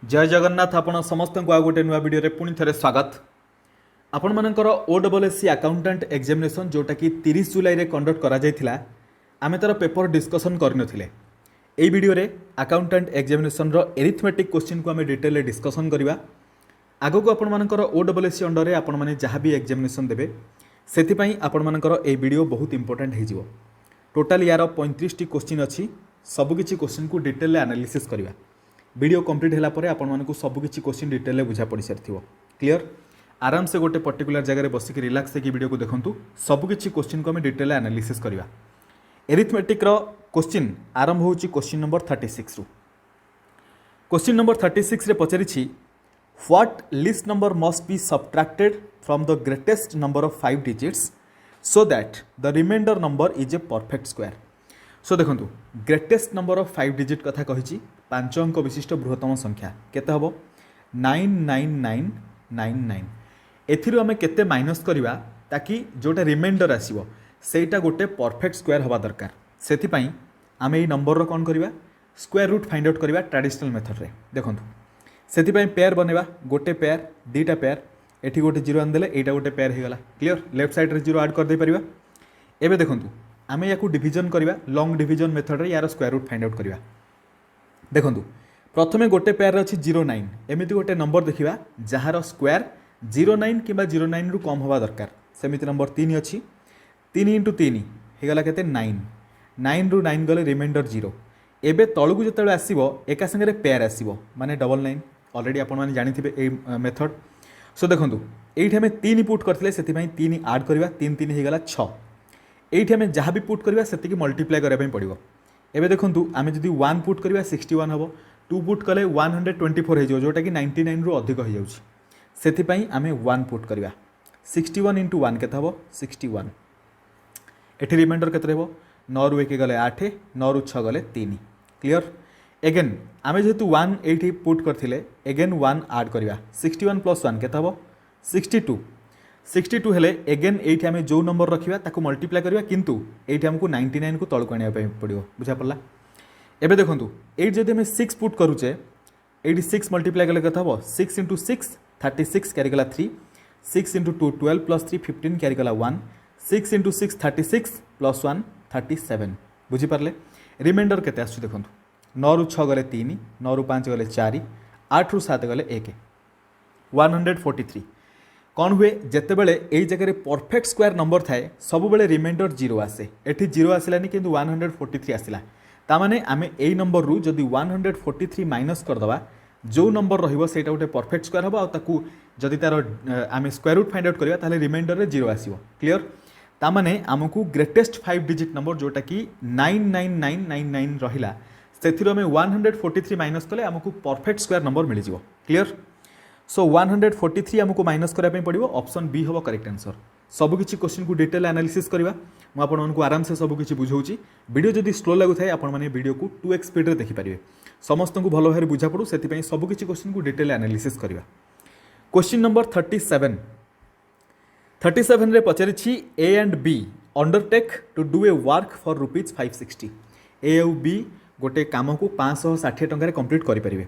जय जगन्नाथ आपण समस्त को आ गोटे नुआ वीडियो पुणी थे स्वागत। आपण मानकर OSSC अकाउंटेंट एग्जामिनेशन जोटा कि 30 जुलाई रे कंडक्ट करा जायथिला आमे तार पेपर डिस्कशन करनथिले। एई वीडियो रे अकाउंटेंट एग्जामिनेशन रो एरिथमेटिक क्वेश्चन को आमे डिटेल रे डिस्कशन करबा। आगो को आपण मानकर OSSC अंडर रे आपण माने जहां भी एग्जामिनेशन देबे सेति पई आपण मानकर एई वीडियो बहुत इंपोर्टेंट हे जिवो। टोटल यार 35 टी क्वेश्चन अछि, सब किछि क्वेश्चन को डिटेल रे एनालिसिस करबा। वीडियो कंप्लीट होला परे आपण मानकु सब किछि क्वेश्चन डिटेल रे बुझा पड़ी सारथिवो। क्लियर आराम से गोटे पर्टिकुलर जगह रे बसिक रिलैक्स होकि वीडियो को देखंतु। सब किछि क्वेश्चन को हम डिटेल एनालिसिस करबा। एरिथमेटिक रो क्वेश्चन आरंभ होउची क्वेश्चन नंबर 36 रु। क्वेश्चन नंबर 36 रे पचारिछि what least number must be subtracted from the greatest number of 5 digits so that the remainder number is a perfect square. So देखंतु greatest number of 5 digit कथा कहिछि 5 अंक विशिष्ट बृहत्तम संख्या केते हबो 99999। एथिरु आमे केते माइनस करिवा ताकि जोटा रिमाइंडर आसीबो सेटा गोटे परफेक्ट स्क्वायर हवा दरकार। सेति पई आमे ए नंबर रो कोन करिवा स्क्वायर रूट फाइंड आउट करिवा ट्रेडिशनल मेथड रे। देखंतु सेति पई पेयर बनेवा गोटे पेयर दीटा पेयर एठी गोटे जीरो आन देले एटा गोटे पेयर हे गला। क्लियर लेफ्ट साइड रे जीरो ऐड कर दे परिबा। एबे देखंतु आमे याकू डिवीजन करिवा लॉन्ग डिवीजन मेथड रे यार स्क्वायर रूट फाइंड आउट करिवा। देखंतु प्रथमे गोटे पेयर अछि 09 एमिति गोटे नंबर देखिबा जहार स्क्वायर 09 किबा 09 रु कम हवा दरकार। सेमिति नंबर 3 अछि 3 * 3 हे गला केते 9 9 रु 9 गले रिमाइंडर 0। एबे तळुकु जतळे आसीबो एका संगे पेयर आसीबो माने 99 ऑलरेडी आपण माने जानिथिबे ए मेथड। सो देखंतु एठी हमें 3 पुट करथिले सेति पई 3 ऐड करिवा 3 3 हे गला 6। एठी हमें जहाँ भी पुट करवा सेति मल्टीप्लाई करबा पई पड़िबो। एबे देखंतु आमे जदि 1 पुट करवा 61 हबो 2 पुट कले 124 हे जो जोटा कि 99 रु अधिक हो जाउछि। सेति पई आमे 1 पुट करवा 61 * 1 केते हबो 61। एठी रिमाइंडर केते रहबो 9 रु 1 गले 8 9 रु 6 गले 3। क्लियर अगेन आमे जेतु 1 एठी पुट करथिले अगेन 1 ऐड करवा 61 + 1 केते हबो 62 62 हेले अगेन एठी आमे जो नंबर रखिबा ताको मल्टीप्लाई करबा किंतु एठी हमकु 99 को तळको आनिया पड़िबो। बुझा पड़ला। एबे देखंतु एठी जदि हमें 6 पुट करूचे एठी 6 मल्टीप्लाई कले कथा हबो 6 * 6 36 कैरी गला 3 6 * 2 12 + 3 15 कैरी गला 1 6 * 6 36 + 1 37। बुझी पारले रिमाइंडर केते आसु देखंतु 9 रु 6 गले 3 9 रु 5 गले 4 8 रु 7 गले 1 143। कौन हुए जिते बड़े यही जगह परफेक्ट स्क्वायर नंबर थाए सब बेले रिमाइंडर 0 आसे एठी 0 आसिलानी किंतु 143 आसिला तामाने आमे एई नंबर रु जदि 143 माइनस करदबा जो नंबर रहिबो सेटा गोटे परफेक्ट स्क्वायर हबो आ ताकू जदि तार आमे स्क्वायर रूट फाइंड आउट करिया ताले रिमाइंडर रे 0 आसीबो। क्लियर तामाने हमकू ग्रेटेस्ट 5 डिजिट नंबर जोटा कि 99999 रहिला सेथिरो हमें 143 माइनस कले हमकू परफेक्ट स्क्वायर नंबर मिल जिवो। क्लियर सो 143 हमको माइनस करबा पड़ो ऑप्शन बी हम करेक्ट आंसर। सब किछि क्वेश्चन को डिटेल एनालिसिस करबा मु आपन मानकु आराम से सब किछि बुझौछि। वीडियो जदि स्लो लागु थाए आपन माने वीडियो को 2x स्पीड रे देखि परिबे समस्त को भलो भारे बुझा पड़ू सेति पई सब किछि क्वेश्चन को डिटेल एनालिसिस करबा। क्वेश्चन नंबर 37 रे पचारिछि A and B undertake to do a work for ₹560। A और बी गोटे काम को 560 टंका रे कंप्लीट करि परिबे।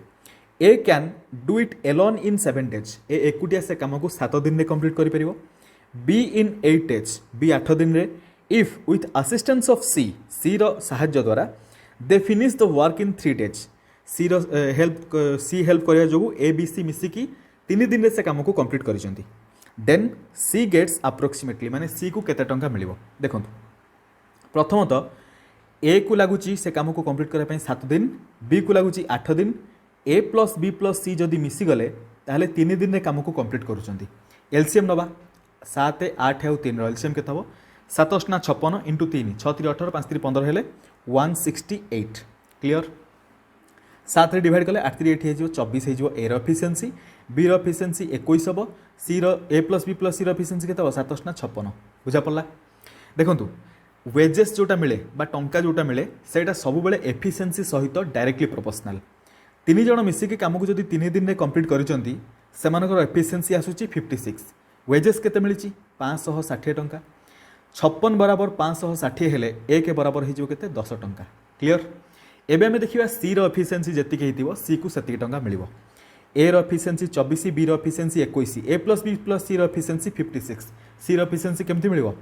A can do it alone in 7 days A एकुटिया से काम को 7 दिन में कंप्लीट करि परिबो। बी इन 8 डेज बी 8 दिन रे if with assistance of C C रो सहायता द्वारा they finish the work in 3 days C रो हेल्प करिया जोगु ए बी सी मिसिकी 3 दिन रे से काम को कंप्लीट करिसंती। देन सी गेट्स अप्रोक्सीमेटली माने सी को केते टंका मिलिबो। देखंतु प्रथमतः ए को लागुची से काम को कंप्लीट करबा पई 7 दिन बी को लागुची 8 दिन ए प्लस बी प्लस सी जदि मिसी गले ताहले 3 दिन रे काम को कंप्लीट करूचंती। एलसीएम नबा 7 8 और 3 रो एलसीएम केत हबो 7 * 56 * 3 6 * 18 5 * 15 हेले 168। क्लियर 7 रे डिवाइड कले 8 * 8 हे जो 24 हे जो ए रो एफिशिएंसी बी रो एफिशिएंसी 21 हबो सी रो ए प्लस बी प्लस सी रो एफिशिएंसी केत हबो 7 * 56। बुझा पड़ला। देखंतु वेजेस जोटा मिले बा टंका जोटा मिले सेटा सब बेले एफिशिएंसी सहित डायरेक्टली प्रोपोर्शनल। 3 जण मिसिकी काम को जदि 3 दिन में कंप्लीट करिसंती सेमानकर एफिशिएंसी आसुची 56। वेजेस केते मिलिची 560 टंका 56 बराबर 560 हेले ए के बराबर हो केते 10 टंका। क्लियर एबे हमें देखिबा सी रो एफिशिएंसी जति के हितिबो सी को सेति टंका मिलिबो। ए रो एफिशिएंसी 24 बी रो एफिशिएंसी 21 ए प्लस बी प्लस सी रो एफिशिएंसी 56 सी रो एफिशिएंसी केमती मिलिबो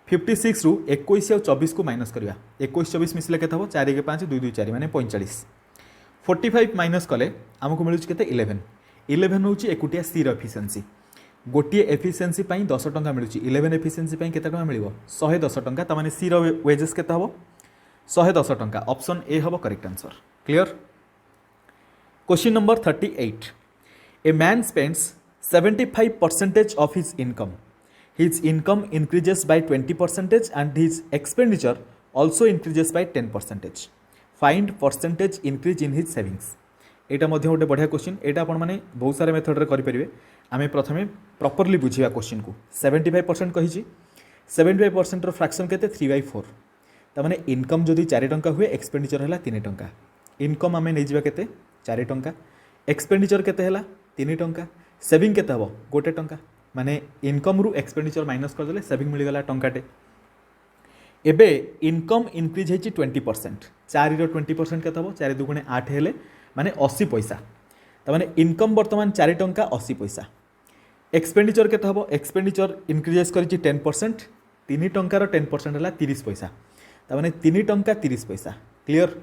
56 रु 21 और 24 को माइनस करवा 21 24 मिसले के 4 के 5 2 2 4 माने 45 45 माइनस कले आमको मिलुछि केते 11 11 होउछि एकुटिया सी रो एफिशिएंसी गोटे एफिशिएंसी 10 टंका मिलुछि 11 एफिशिएंसी केते टंका मिलिबो 110 टंका त माने सी रो वेजेस केते हबो 110 टंका ऑप्शन ए हबो correct answer clear. Question number 38 a man spends 75% of his income. His income increases by 20% and his expenditure also increases by 10%. Find percentage increase in his savings. एटा मध्य गोटे बढ़िया क्वेश्चन एटा आपण माने बहुत सारे मेथड रे करि परिबे आमे प्रथमे प्रॉपर्ली बुझिया क्वेश्चन को 75% कहिछि 75% रो फ्रैक्शन केते 3/4 त माने इनकम जदी 4 टंका हुए एक्सपेंडिचर हला 3 टंका इनकम आमे नै जिबा केते 4 टंका एक्सपेंडिचर केते हला 3 टंका सेविंग केते हबो 1 टंका माने इनकम रु एक्सपेंडिचर माइनस कर देले सेविंग मिल गला टंकाटे एबे इनकम इंक्रीज हेछि 20% 4 रो 20% केते हबो 4 दुगुणे 8 हेले माने 80 पैसा त माने इनकम वर्तमान 4 टंका 80 पैसा एक्सपेंडिचर केते हबो एक्सपेंडिचर इंक्रीजेस करिछि 10% 3 टंका रो 10% हला 30 पैसा त माने 3 टंका 30 पैसा क्लियर।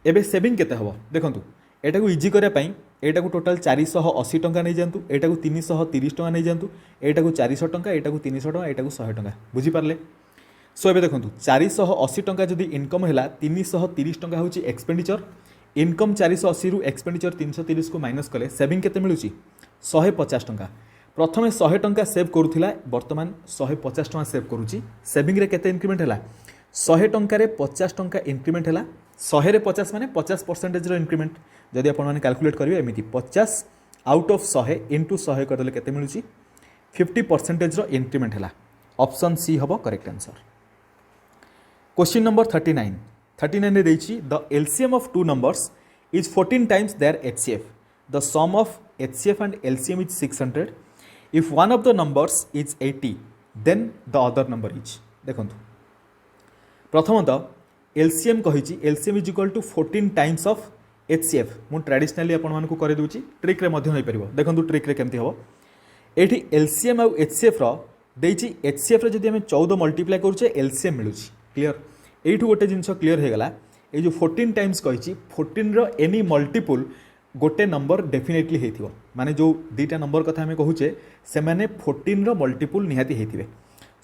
एबे सेविंग केते हबो देखंतु एटा को इजी करिया पई एटा को टोटल 480 टंका नै जानतु एटा को 330 टंका नै जानतु एटा को 400 टंका एटा को 300 टंका एटा को 100 टंका बुझी पारले। सो एबे देखंतु 480 टंका जदी इनकम हैला 330 टंका होची एक्सपेंडिचर इनकम 480 रु एक्सपेंडिचर 330 को माइनस कले सेविंग केते मिलुची 150 टंका प्रथमे 100 टंका सेव करूथिला वर्तमान 150 टंका सेव करूची सेविंग रे केते इंक्रीमेंट हैला 100 टंका रे 50 टंका इंक्रीमेंट हैला 100 रे 50 माने 50% रो इंक्रीमेंट जदि आपण माने कैलकुलेट करिवे एमिति 50 आउट ऑफ 100 इनटू 100 करले केते मिलुची 50% रो इंक्रीमेंट हैला ऑप्शन सी हबो करेक्ट आंसर। क्वेश्चन नंबर 39 रे देछि the LCM of two numbers is 14 times their HCF the sum of HCF and LCM is 600 if one of the numbers is 80 then the other number is देखंतु प्रथमतः LCM कहिछि LCM is equal to 14 times of HCF मु traditionally आपण मानकु करे दूची trick रे मध्य होई परिबो देखंतु ट्रिक रे केमती हबो एठी एलसीएम आ एचसीएफ रो देछि एचसीएफ रे जदी हम 14 मल्टीप्लाई करूचे एलसीएम मिलुची क्लियर एठू गोटे जिंस क्लियर हे गला ए जो 14 टाइम्स कहिछि 14 रो एनी मल्टीपल गोटे नंबर डेफिनेटली हेथिबो माने जो दीटा नंबर कथा हम कहूचे से माने 14 रो मल्टीपल निहाती हेथिबे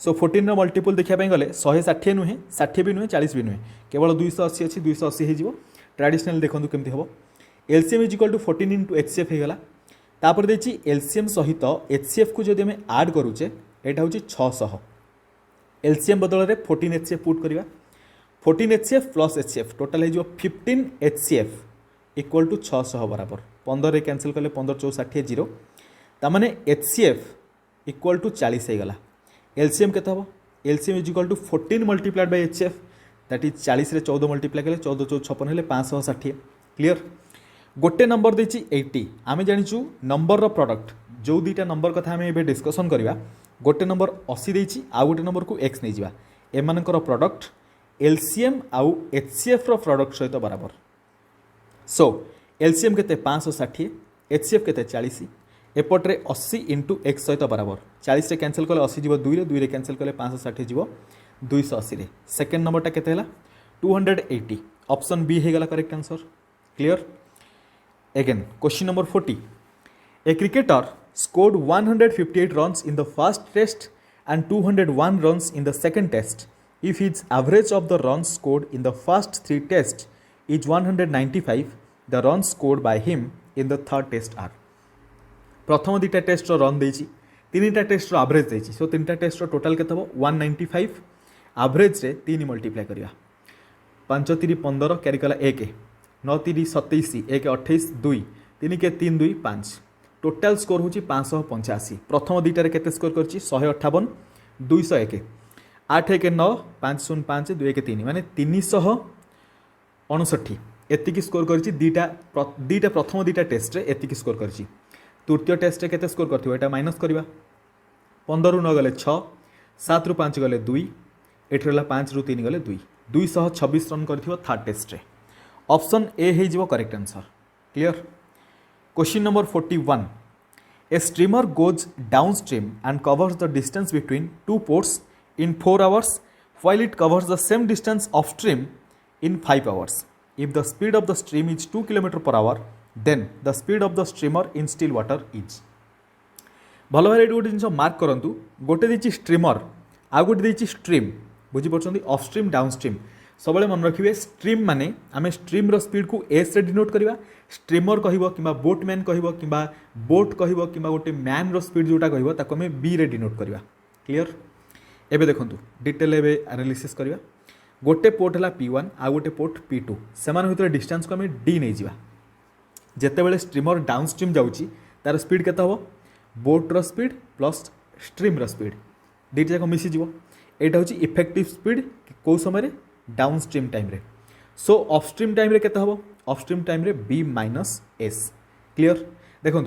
सो 14 रो मल्टीपल देखिया पई गले 160 नुहे 60 भी नुहे 40 भी नुहे केवल 280 अछि 280 हे जिवो ट्रेडिशनल देखंतु केमती हबो LCM is equal to 14 into HCF हे गला तापर देछि एलसीएम सहित एचसीएफ को जदि हम ऐड करूचे एटा होछि 600 एलसीएम बदल रे 14 एचसीएफ पुट करिवा 14 एचसीएफ प्लस एचसीएफ टोटल हे जो 15 एचसीएफ इक्वल टू 600 बराबर 15 रे कैंसिल करले 15 4 60 0 ता माने एचसीएफ इक्वल टू 40 हे गला एलसीएम केते हबो LCM is equal to 14 multiplied by HCF that is 40 रे 14 मल्टीप्लाई कले 14 4 56 हेले 560 क्लियर गोटे नंबर देछि 80 आमे जानिछु नंबर रो प्रोडक्ट जो दीटा नंबर कथा आमे एबे डिस्कशन करिवा गोटे नंबर 80 देछि आ गोटे नंबर को x नै जिवा एमानकर प्रोडक्ट एलसीएम आउ एचसीएफ रो प्रोडक्ट सहित बराबर सो एलसीएम केते 560 एचसीएफ केते 40 एपट्रे 80 इंटू एक्स सहित बराबर 40 रे कैंसिल कले 80 जीव 2 रे 2 रे कैंसिल कले 560 जीव 280 रे सेकंड नंबर टा केते हला 280 ऑप्शन बी हे गला correct answer clear. Again question number 40 a cricketer scored 158 runs in the first test and 201 runs in the second test if his average of the runs scored in the first 3 tests is 195 the runs scored by him in the third test are प्रथम दुटा test run देछि तीनटा test average देछि सो तीनटा test total केते हो 195 average रे 3 multiply करिया 5 3 15 कैरी कला 1 9 3 27 1 28 2 3 के 3 2 5 टोटल स्कोर होची 585 प्रथम दुटा रे केते स्कोर करछि 158 201 8 1 9 5 0 5 2 1 3 माने 359 एतिकी स्कोर करछि दुटा प्रथम दुटा टेस्ट रे एतिकी स्कोर करछि तृतीय टेस्ट केते स्कोर करथिबो एटा माइनस करबा 15 रु 9 गले 6 7 रु 5 गले 2 एठ रहला 5 रु 3 गले 2 226 रन करथिबो थर्ड टेस्ट रे ऑप्शन ए हे जिवो correct answer clear. Question number 41 A streamer goes downstream and covers the distance between two ports in 4 hours while it covers the same distance upstream in 5 hours. If the speed of the stream is 2 km per hour, then the speed of the streamer in still water is. भल भाई गोटे जिन mark करूँ गोटे देती streamer आउ गोटे देती stream बुझीपार upstream downstream सब मन रखिए स्ट्रीम माने आम स्ट्रीम्र स्पीड को एस रे डिनोट करवा स्ट्रीमर कह कि बोटमैन कह कि बोट कह कि गोटे मैन स्पीड जोटा कह बी रे डिनोट करवा क्लीयर एबे देखंतु डिटेल एबे एनालिसिस करवा गोटे पोर्ट है P1 आउ गोटे पोर्ट P2 से भर डिस्टेंस को आम डी नहीं जा जितेबाला स्ट्रीमर डाउनस्ट्रीम जाऊँगी तार स्पीड केते हम बोट्र स्पीड प्लस स्ट्रीम्र स्पीड दुईटा जाक मिसीज यहाँ हूँ इफेक्टिव स्पीड कौ समय डाउनस्ट्रीम टाइम रे सो अपस्ट्रीम टाइम रे केते हम अपस्ट्रीम टाइम रे B माइनस एस क्लीयर देखो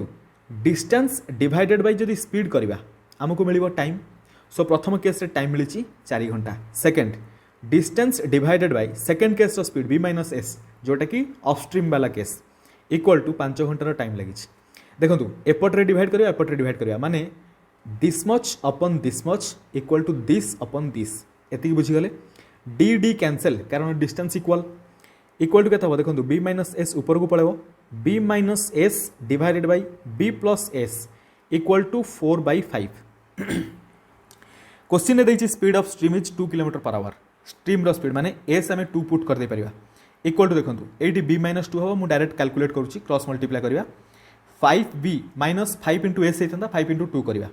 डिस्टेंस डिवाइडेड बाय जदि स्पीड करवा आमको मिल टाइम सो प्रथम केस रे टाइम मिली 4 घंटा second distance divided by second case speed B minus S जोटा कि अपस्ट्रीम वाला केस इक्वल टू 5 घंटार टाइम लगी देखो एपटे डिवाइड करवा एपटे डिवाइड करवा माने दिस मच अपन this much equal to this अपन दिस एति बुझीगले डी डी कैंसल कारण डिस्टेंस इक्वल टू के देखो B माइनस एस ऊपर को पड़ेब B minus S divided by B plus S equal to 4/5 question ने देखिए speed of stream is 2 km per hour stream speed माने एस आम 2 पुट कर दे परिबा इक्वल टू देखो ये B माइनस 2 हम मुझे डायरेक्ट कैलकुलेट करुच्ची क्रॉस मल्टीप्लाई करवा 5B माइनस 5 इंटू एस होता 5 इंटू 2 करवा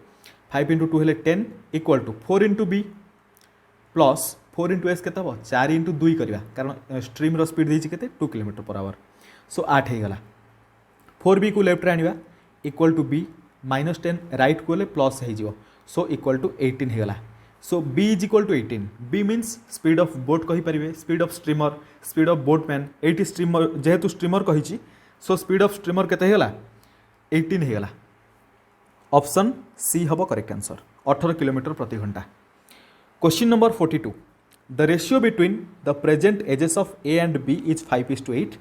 5 इंटू 2 हेले 10 equal to 4 into B plus 4 into S के 4 इंटू 2 करवा कारण स्ट्रीम्र स्पीड देती के 2 km per hour सो 8 होगा 4B को लेफ्ट आने equal to B minus 10 right को प्लस हो सो इक्वल टू 18 होगा so B is equal to 18 B means speed of boat कहींपारे स्पीड ऑफ स्ट्रीमर स्पीड ऑफ बोटमैन ये स्ट्रीमर जेहेतु स्ट्रीमर कही सो स्पीड ऑफ स्ट्रीमर केते होगा 18 होगा ऑप्शन सी हम करेक्ट आंसर 18 किलोमीटर प्रति घंटा question number 42 the ratio between the present ages of A and B is 5:8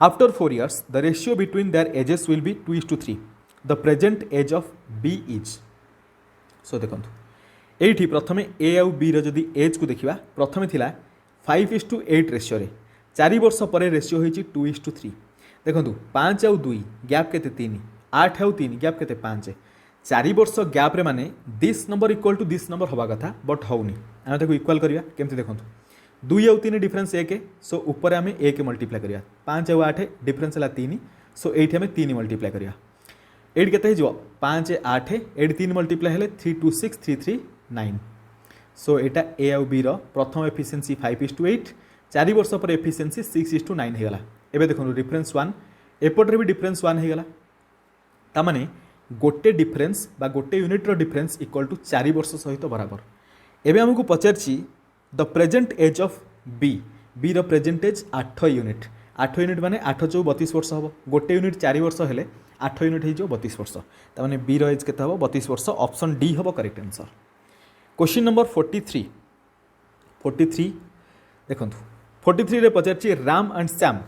after 4 years the ratio between their ages will be 2:3 the present age of B is so देखो ये प्रथम ए आउ B रदि as को देखा प्रथम थिला 5:8 ratio 4 वर्ष पर रेशियो होती 2:3 देखो 5 आउ 2 गैप के 3 8 आउ 3 गैप के 5 4 वर्ष गैप रे माने this number equal to this number हवा कथा बट होनी आम देखो इक्वल करवा केमती देखो 2 आउ 3 डिफरेंस 1 सो ऊपर आम 1 मल्टीप्लाई करवा 5 आउ 8 डिफरेंस है 3 सो ये आम 3 मल्टीप्लाई करवा एट के 5 8 एट 3 मल्टीप्लाई हेले 3 2 6 3 3 9 सो यहाँ ए आउ बी प्रथम एफिशिएंसी 5:8 4 वर्ष पर एफिशिएंसी 6:9 होगा एबे देखो डिफरेंस 1 एपटे भी डिफरेंस 1 होगा तामाने गोटे डिफरेंस बा गोटे यूनिट्र डिफरेंस इक्वल टू 4 वर्ष सहित बराबर एबे हमको पचारछि the present age of B रो प्रेजेंट एज 8 यूनिट 8 यूनिट माने 8 × 32 वर्ष हम गोटे यूनिट 4 वर्ष हेले 8 यूनिट हो 32 वर्ष तामाने बी रो एज केते हम 32 वर्ष ऑप्शन डी हम करेक्ट आंसर क्वेश्चन नंबर 43 देखो 43 रे पचारछि Ram and Sam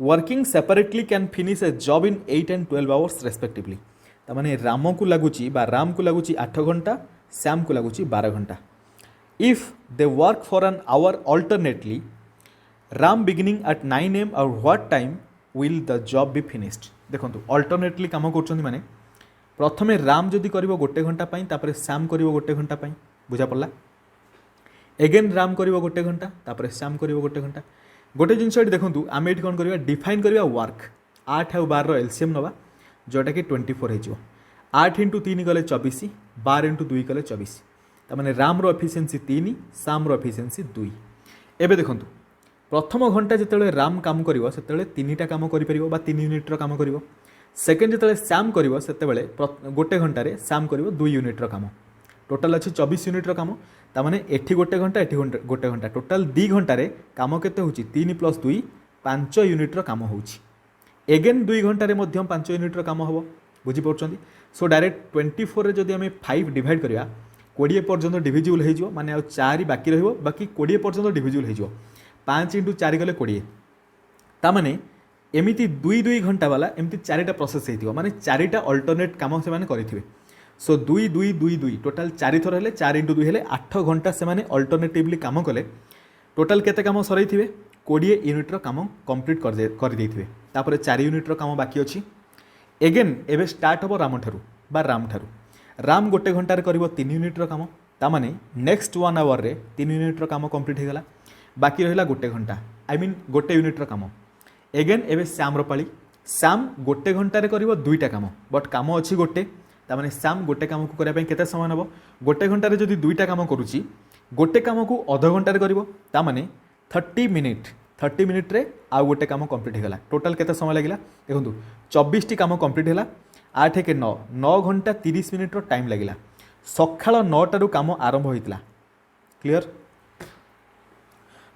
working separately can finish a job in 8 and 12 hours respectively तामाने राम को लगुची बा राम को लगुची 8 घंटा सैम को लगुची 12 घंटा if they work for an hour alternately Ram beginning eight 9 AM और what time will the job be finished देखो अल्टरनेटली काम कर माने प्रथमे राम जदि कर गोटे घंटा तापर सैम कर गोटे घंटा बुझा पड़ा एगेन राम कर गोटे घंटा तापर सैम कर गोटे घंटा गोटे जिनस देखो आम ये कौन करवा डिफाइन करवा वर्क 8 और 12 एलसीएम नवा जोटा कि 24 हो 8 × 3 गले 24 12 × 2 गले 24 तार राम एफिशिएंसी 3 सैम एफिशिएंसी 2 एबे देखो प्रथम घंटा जिते राम काम कर 3टा काम कर 3 यूनिट्र काम कर सेकेंड जिते सैम कर गोटे घंटे सैम कर 2 यूनिट्र काम टोटाल अच्छे 24 यूनिट्र काम तामाने एठी गोटे घंटा एठी गोटे घंटा टोटाल 2 घंटे काम केते होची 3 + 2 5 यूनिट्र काम होची एगेन 2 घंटे 5 यूनिट्र काम हम बुझीपार सो डायरेक्ट 24 जदि आम 5 डिवाइड करवा 20 पर्यंत डिविजिबल हो माने आ 4 बाकी रही 20 पर्यंत डिविजिबल हो 5 × 4 गले 20 तामाने एमती दुई दुई घंटा वाला एमती चारिटा प्रोसेस होती माने चारिटा अल्टरनेट काम से माने करेंगे सो दुई दुई दुई दुई टोटाल 4 थर हेले 4 × 2 हेले 8 घंटा से माने अल्टरनेटिवली काम कले टोटाल केते काम सरै 20 यूनिट्र काम कंप्लीट कर देइथिबे तापर 4 यूनिट्र काम बाकी अछि एगेन एबे स्टार्ट हबो राम ठारू राम गोटे घंटार करिवो 3 यूनिट्र काम ता माने नेक्स्ट 1 आवर रे 3 यूनिट्र काम कंप्लीट हो गला बाकी रहिला गोटे घंटा आई मीन गोटे यूनिट्र काम एगेन एबे श्याम पाली श्याम गोटे घंटार करिवो दुईटा काम बट काम अछि गोटे ता माने श्याम गोटे काम को करबा केते समय नबो गोटे घंटार जदि दुईटा काम करूची गोटे काम को आधा घंटार करिवो ता माने 30 मिनिट रे आउ गोटे काम कंप्लीट हो गला टोटाल केते समय लागिला देखंतु 24 टी काम कंप्लीट होला 8 के 9 घंटा 30 मिनिट रो टाइम लागिला सखाळ 9 टारू काम आरंभ होइतला क्लियर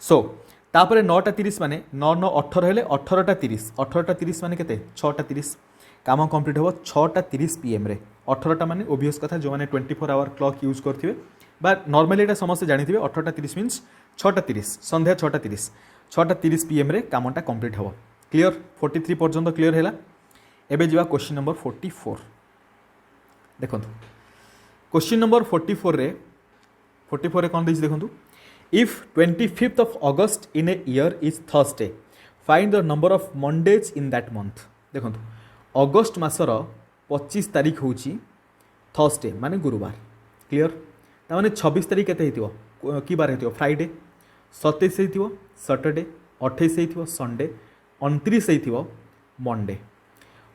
सो तापर 9टा 30 माने 9 9 18 हेले 18टा 30 माने केते 6टा 30 काम कंप्लीट हो 6टा 30 पीएम रे 18टा माने ओबियस कथा जो माने 24 आवर क्लॉक यूज करथिबे बा नॉर्मली एटा समस्त जानिथिबे 18टा 30 मींस 6टा 30 संध्या 6टा 30 पीएम रे कामटा कंप्लीट हो क्लियर 43 पर्यंत क्लियर हैला एबे जिवा क्वेश्चन नंबर 44 देखंतु क्वेश्चन नंबर 44 रे कोन दिस देखंतु if 25th of August in a year is Thursday find the number of Mondays in that month देखंतु अगस्त मासर 25 तारीख होची थर्सडे माने गुरुवार क्लियर ता माने 26 तारीख केते हेतिवो की बार हेतिवो फ्राइडे 27 हेतिवो सैटरडे 28 हेतिवो संडे 29 हेतिवो मंडे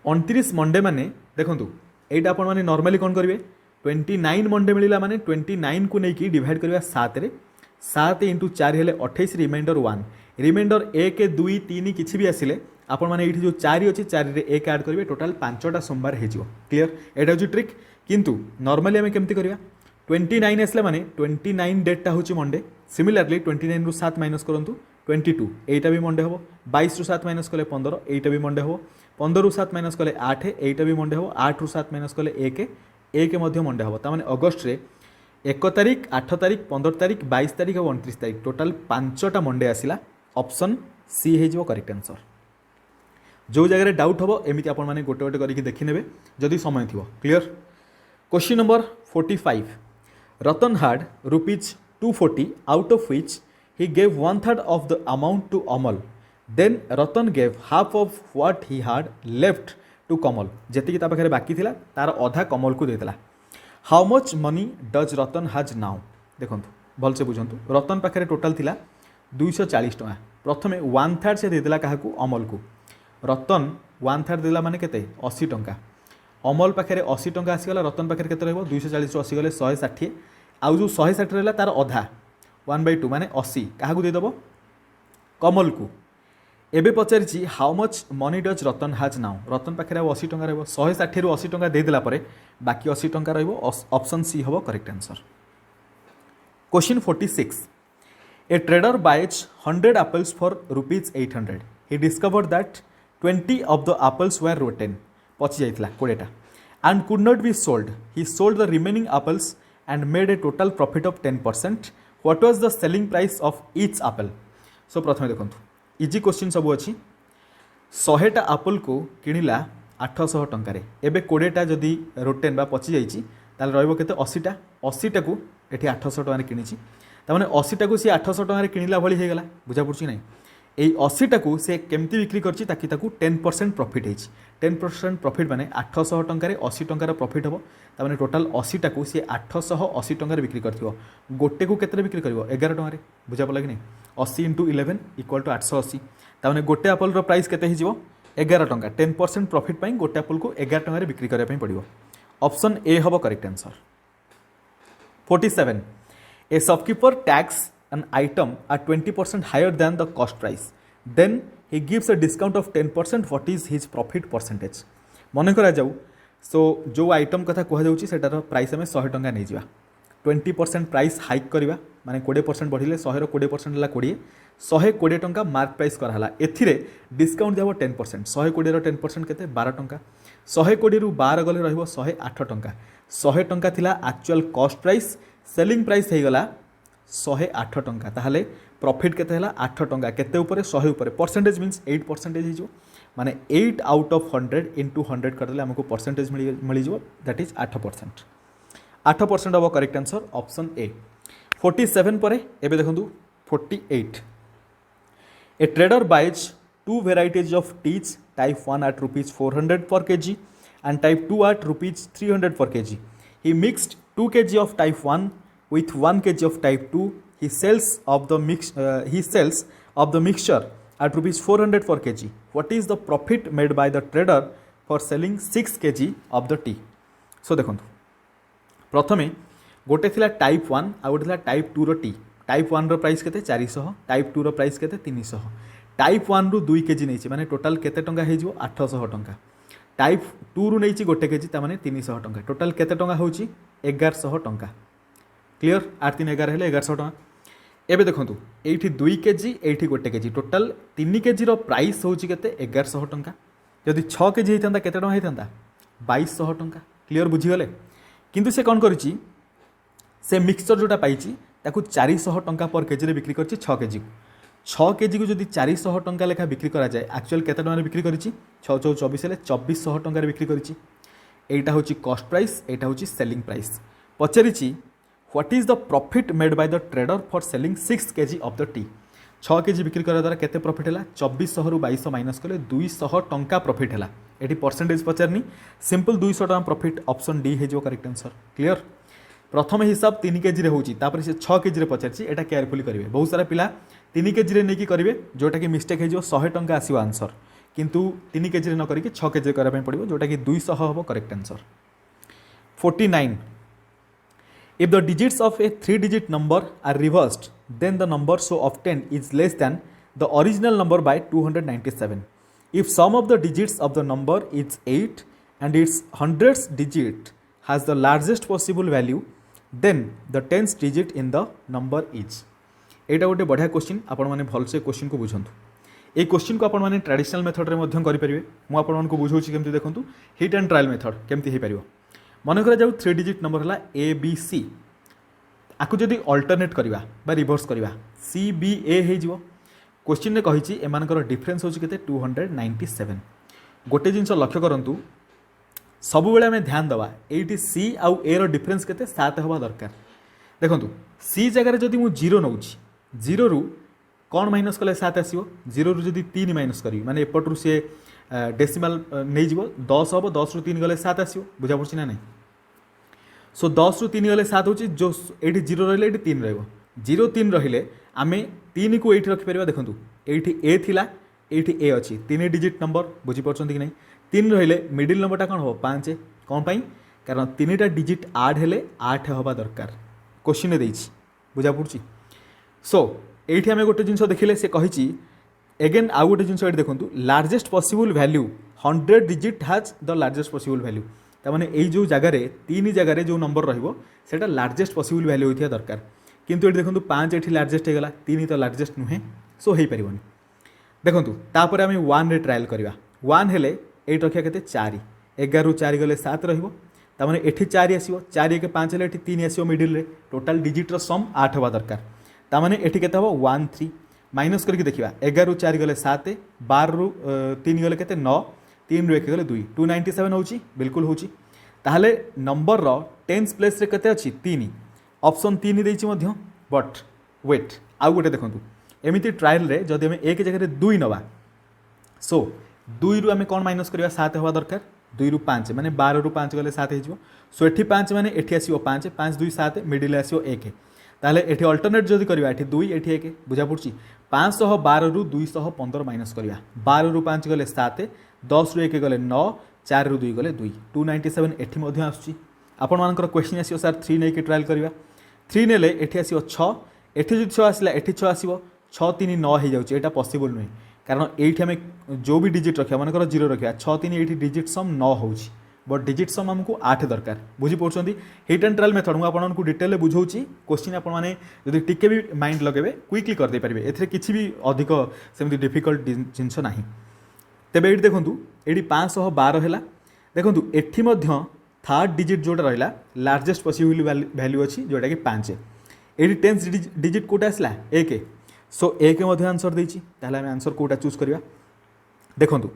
29 मंडे माने देखंतु एटा आपण माने नॉर्मली कोन करिवे 29 मंडे मिलिला माने 29 को नेकी डिवाइड करबा 7 रे 7 × 4 हेले 28 रिमाइंडर 1 रिमाइंडर 1 2 3 किछि भी आसिले आपण माने एठी जो 4 अछि 4 रे 1 ऐड करिवे टोटल 5टा सोमवार हे जिवो क्लियर एटा जो ट्रिक किंतु नॉर्मली हमें केमति करिवा 29 आसले माने 29 डेट ता होची मंडे सिमिलरली 29 रु 7 माइनस करंतु 22 एटा भी मंडे हबो 22 रु 7 माइनस कले 15 एटा भी मंडे हबो 15 रु 7 माइनस कले 8 एटा भी मंडे हबो 8 रु 7 माइनस कले 1 मध्य मंडे हबो ता माने अगस्त रे 1 तारीख 8 तारीख 15 तारीख 22 तारीख और 29 तारीख टोटाल 5टा मंडे आसिला ऑप्शन सी हे जिवो करेक्ट आंसर जो जगह डाउट हम एमती आपण मैंने गोटे गोटे करके देखी नेबे जदि समय थी clear question number 45 Ratan hard ₹240 out of which he gave 1/3 of the amount to Amal then Ratan gave half of what he had left to Kamal जेति ता पाखरे बाकी थिला तार आधा कमल को देतला how much money does Ratan has now देखंतु भल से बुझंतु रतन पाखरे टोटल थिला 240 टका प्रथमे 1/3 से देदेला काहाकू अमल को रतन 1/3 देला माने केते 80 टका अमल पाखरे 80 टका आसीगला रतन पाखरे केते रहबो 240 रु 80 गले 160 आउ जो 160 रहला तार आधा 1/2 माने 80 काहाकू दे दबो कमल को एबे पचारिछि how much money does Ratan has now Ratan पाखरे 80 टका रहबो 160 रु 80 टका दे देला परे बाकी 80 टका रहबो ऑप्शन सी हबो correct answer question 46 a trader buys 100 apples for ₹800 he discovered that 20 of the apples were rotten पचि जाइतला 20टा and could not be sold he sold the remaining apples and made a total profit of 10% what was the selling price of each apple so प्रथमे देखंतु easy question सब अच्छी 100टा apple को किणिला 800 टंकार एबे 20टा जदि rotten बा पचि जाइछि ताले रहइबो केते 80टा 80टा को एठी 800 टंकार किनिछि ता माने 80टा को सी 800 टंकार किनिला भली हे गेला बुझा पड़छि नै एई 80टा को से केमती बिक्री करछि ताकि ताकू 10% प्रॉफिट हेछि 10% प्रॉफिट माने 800 टंकार 80 टंकार प्रॉफिट हबो ता माने टोटल 80टा को से 880 टंकार बिक्री करथिबो गोटे को केतरे बिक्री करबो 11 टंकार बुझा पड़ला कि नै 80 × 11 = 880 ता माने गोटे एप्पल रो प्राइस केते हिजिवो 11 टंका 10% प्रॉफिट पई गोटे एप्पल को 11 टंका रे बिक्री करबा पई पड़िबो ऑप्शन ए हबो correct answer 47 A shopkeeper tax an item at 20% higher than the cost price then he gives a discount of 10% what is his profit percentage मन करा जाऊ सो जो आइटम कथा कह जाउची सेटार प्राइस हमें 100 टंका नै जिवा 20% प्राइस हाइक करवा माने 20% बढ़िले 100 रो 20% ला 20 120 टंका मार्क प्राइस कराला एथिरे डिस्काउंट देबो 10% 120 रो 10% केते 12 टंका 120 रु 12 गले रहइबो 108 टंका 100 टंका थिला actual cost price selling price हे गला 108 टंका ताहले प्रॉफिट केते हला 8 टंका केते ऊपर 100 ऊपर परसेंटेज मींस 8% हे जो माने 8 आउट ऑफ 100 इंटू 100 करदेले आमको परसेंटेज मिल जाव दैट इज 8%। 8% हम करेक्ट आंसर ऑप्शन ए। 47 पर एबे देखंतु 48 a trader buys two varieties of teas, type 1 at rupees 400 per kg and type 2 at rupees 300 per kg. He mixed 2 kg of type 1 with 1 kg of type 2. He sells of the mixture at rupees 400 per kg. What is the profit made by the trader for selling 6 kg of the tea? So देखंतु प्रथमे गोटे थिला type 1 आ गोटे थिला type 2 rho T. Type 1 रो price केते 400, type 2 रो price केते 300। Type 1 रु 2 KG नहीं माने टोटाल केते टंका हो 800 टंका। टाइप 2 रु नहीं गोटे केजी ताने 300 टंका। टोटाल केते टंका हो 1100 टंका। क्लियर 8 3 11 हेले 1100 टंका। एबे देखंतु एठी 2 केजी एठी गोटे केजी टोटाल 3 केजी रो प्राइस होची केते 1100 टंका। जदि 6 केजी हेतंता केते टंका हेतंता 2200 टंका। क्लियर बुझी गले। किंतु से कोन करिछि से मिक्सचर जोटा पाइछि ताकू 400 टंका पर केजी रे बिक्री करछि 6 केजी। 6 केजी को जदि 400 टंका लेखा बिक्री करा जाए एक्चुअल केते टंका बिक्री करिछि 6 4 24 हेले 2400 टंका बिक्री करिछि। एटा होछि कॉस्ट प्राइस, एटा होछि सेलिंग प्राइस। पचारिछि what is the profit made by the trader for selling 6 kg of the tea. 6 kg बिक्री करा द्वारा केते प्रॉफिट हैला 2400 रु 2200 माइनस कले 200 टंका प्रॉफिट हैला। एटी परसेंटेज पचारनी सिंपल 200 टंका प्रॉफिट ऑप्शन डी हे जो करेक्ट आंसर। क्लियर। प्रथम हिसाब 3 केजी रे होची तापर से 6 केजी रे पचारछि एटा केयरफुली करिवे। बहुत सारा पिला 3 केजी रे नेकी करिवे जोटा कि मिस्टेक हे जो 100 टंका आसीबो आंसर, किंतु 3 केजी रे न करिके 6 केजी रे करा पड़िबो जोटा कि 200 हबो correct answer. 49 if the digits of a 3 digit number are reversed then the number so obtained is less than the original number by 297. If sum of the digits of the number is 8 and its hundredth digit has the largest possible value then the 10th digit in the number is. एटा गोटे बढ़िया question आपण माने भल से question को बुझंतु। ए question को आपण माने ट्रेडिशनल मेथड रे मध्यम करि परिबे। मु आपण मानको बुझौछि केमति देखंतु हिट एंड ट्रायल मेथड केमति हे परिबो। मन करा जाऊ 3 डिजिट नंबर हला ए बी सी आकु जदि अल्टरनेट करबा बा रिवर्स करबा सी बी ए हे जिवो। क्वेश्चन ने कहिछि एमानकर डिफरेंस होछि केते 297। गोटे जिंस लक्ष्य करंतु सब बेले आम ध्यान दवा एटी सी आउ ए रो डिफरेंस केते 7 हवा दरकार। देखंतु सी जगह जदि मु 0 नउछि 0 रु कौन माइनस कले 7 आसीबो 0 रु जदि 3 माइनस करी माने एपट रु से डेसिमल नै जिवो 10 हबो 10 रु 3 गले 7 आसीबो। बुझा पड़छि ना नै। सो 10 रु 3 गले 7 होछि जो एठी 0 रहले एठी 3 रहबो। 0 3 रहिले आमे 3 को एठी रखि परिबा। देखंतु एठी ए थिला एठी ए अछि 3 डिजिट नंबर बुझी पड़छन्ती कि नै। 3 रहिले मिडिल नंबरटा कोन हो 5 कोन पई कारण 3टा डिजिट ऐड हेले 8 हवा दरकार। क्वेश्चन ने देछि बुझा पड़छि। सो एठी आमे गोटे जिंस देखिले से कहिछि एगेन आउ गोटे जिंस एठी देखंतु largest possible value 100 digit has the largest possible value. त माने एई जो जगह रे 3 जगह रे जो नंबर रहिबो सेटा लार्जेस्ट पॉसिबल वैल्यू होइथिया दरकार। किंतु एठी देखंतु 5 एठी लार्जेस्ट हे गला 3 तो लार्जेस्ट नुहे सो हेई परिबोनी। देखंतु तापर आमे 1 रे ट्रायल करबा। 1 हेले एठी रखिया केते 4 11 रु 4 गले 7 रहिबो। त माने एठी 4 आसीबो 4 1 5 हेले एठी 3 आसीबो मिडिल रे टोटल डिजिट रो सम 8 हवा दरकार। तामाने एठी केते हबो 1 3 माइनस करके देखिबा 11 रु 4 गले 7 12 रु 3 गले केते 9 3 रु 1 गले 2 297 होची बिल्कुल होची। ताहले नंबर रो 10th प्लेस रे केते अछि 3 ऑप्शन 3 देछि मध्य बट वेट आउ गोटे देखंतु एमिति ट्रायल रे जदि हम एक जगह रे 2 नबा सो 2 रु हम कोन माइनस करबा 7 हवा दरकार 2 रु 5 माने 12 रु 5 गले 7 हेजिवो। सो एठी 5 माने एठी आसीबो 5 5 2 7 मिडिल आसीबो 1 ताहले एठी अल्टरनेट जदि करबा एठी 2 एठी 1 बुझा पड़छि 512 रु 215 माइनस करबा 12 रु 5 गले 7 10 रु 1 गले 9 4 रु 2 गले 2 297 एठी मध्य आछी। आपण मानकर क्वेश्चन आसीबो सर 3 नै के ट्रायल करबा 3 नेले एठी आसीबो 6 एठी जदि 6 आसीला एठी 6 आसीबो 6 3 9 हे जाउछि एटा पॉसिबल नै कारण एठी हम जो भी डिजिट रखिया मानकर 0 रखिया 6 3 एठी डिजिट सम 9 होउछि बट डिजिट सम हमको 8 दरकार। बुझी पड़छन्ती हिट एंड ट्रायल मेथड मु आपन को डिटेल बुझौछि क्वेश्चन आपन माने जदि टिके भी माइंड लगेबे क्विकली कर दे परिबे एथरे किछि भी अधिक सेमति डिफिकल्ट जिंस नाही। तेबे एठी देखंतु एठी 512 हैला देखंतु एठी मध्य थर्ड डिजिट जोटा रहिला लार्जेस्ट पॉसिबल वैल्यू अछि जोटा कि 5 एठी 10th डिजिट कोटा आसला 1 सो 1 मध्य आंसर देछि ताहले हम आंसर कोटा चूज करबा। देखंतु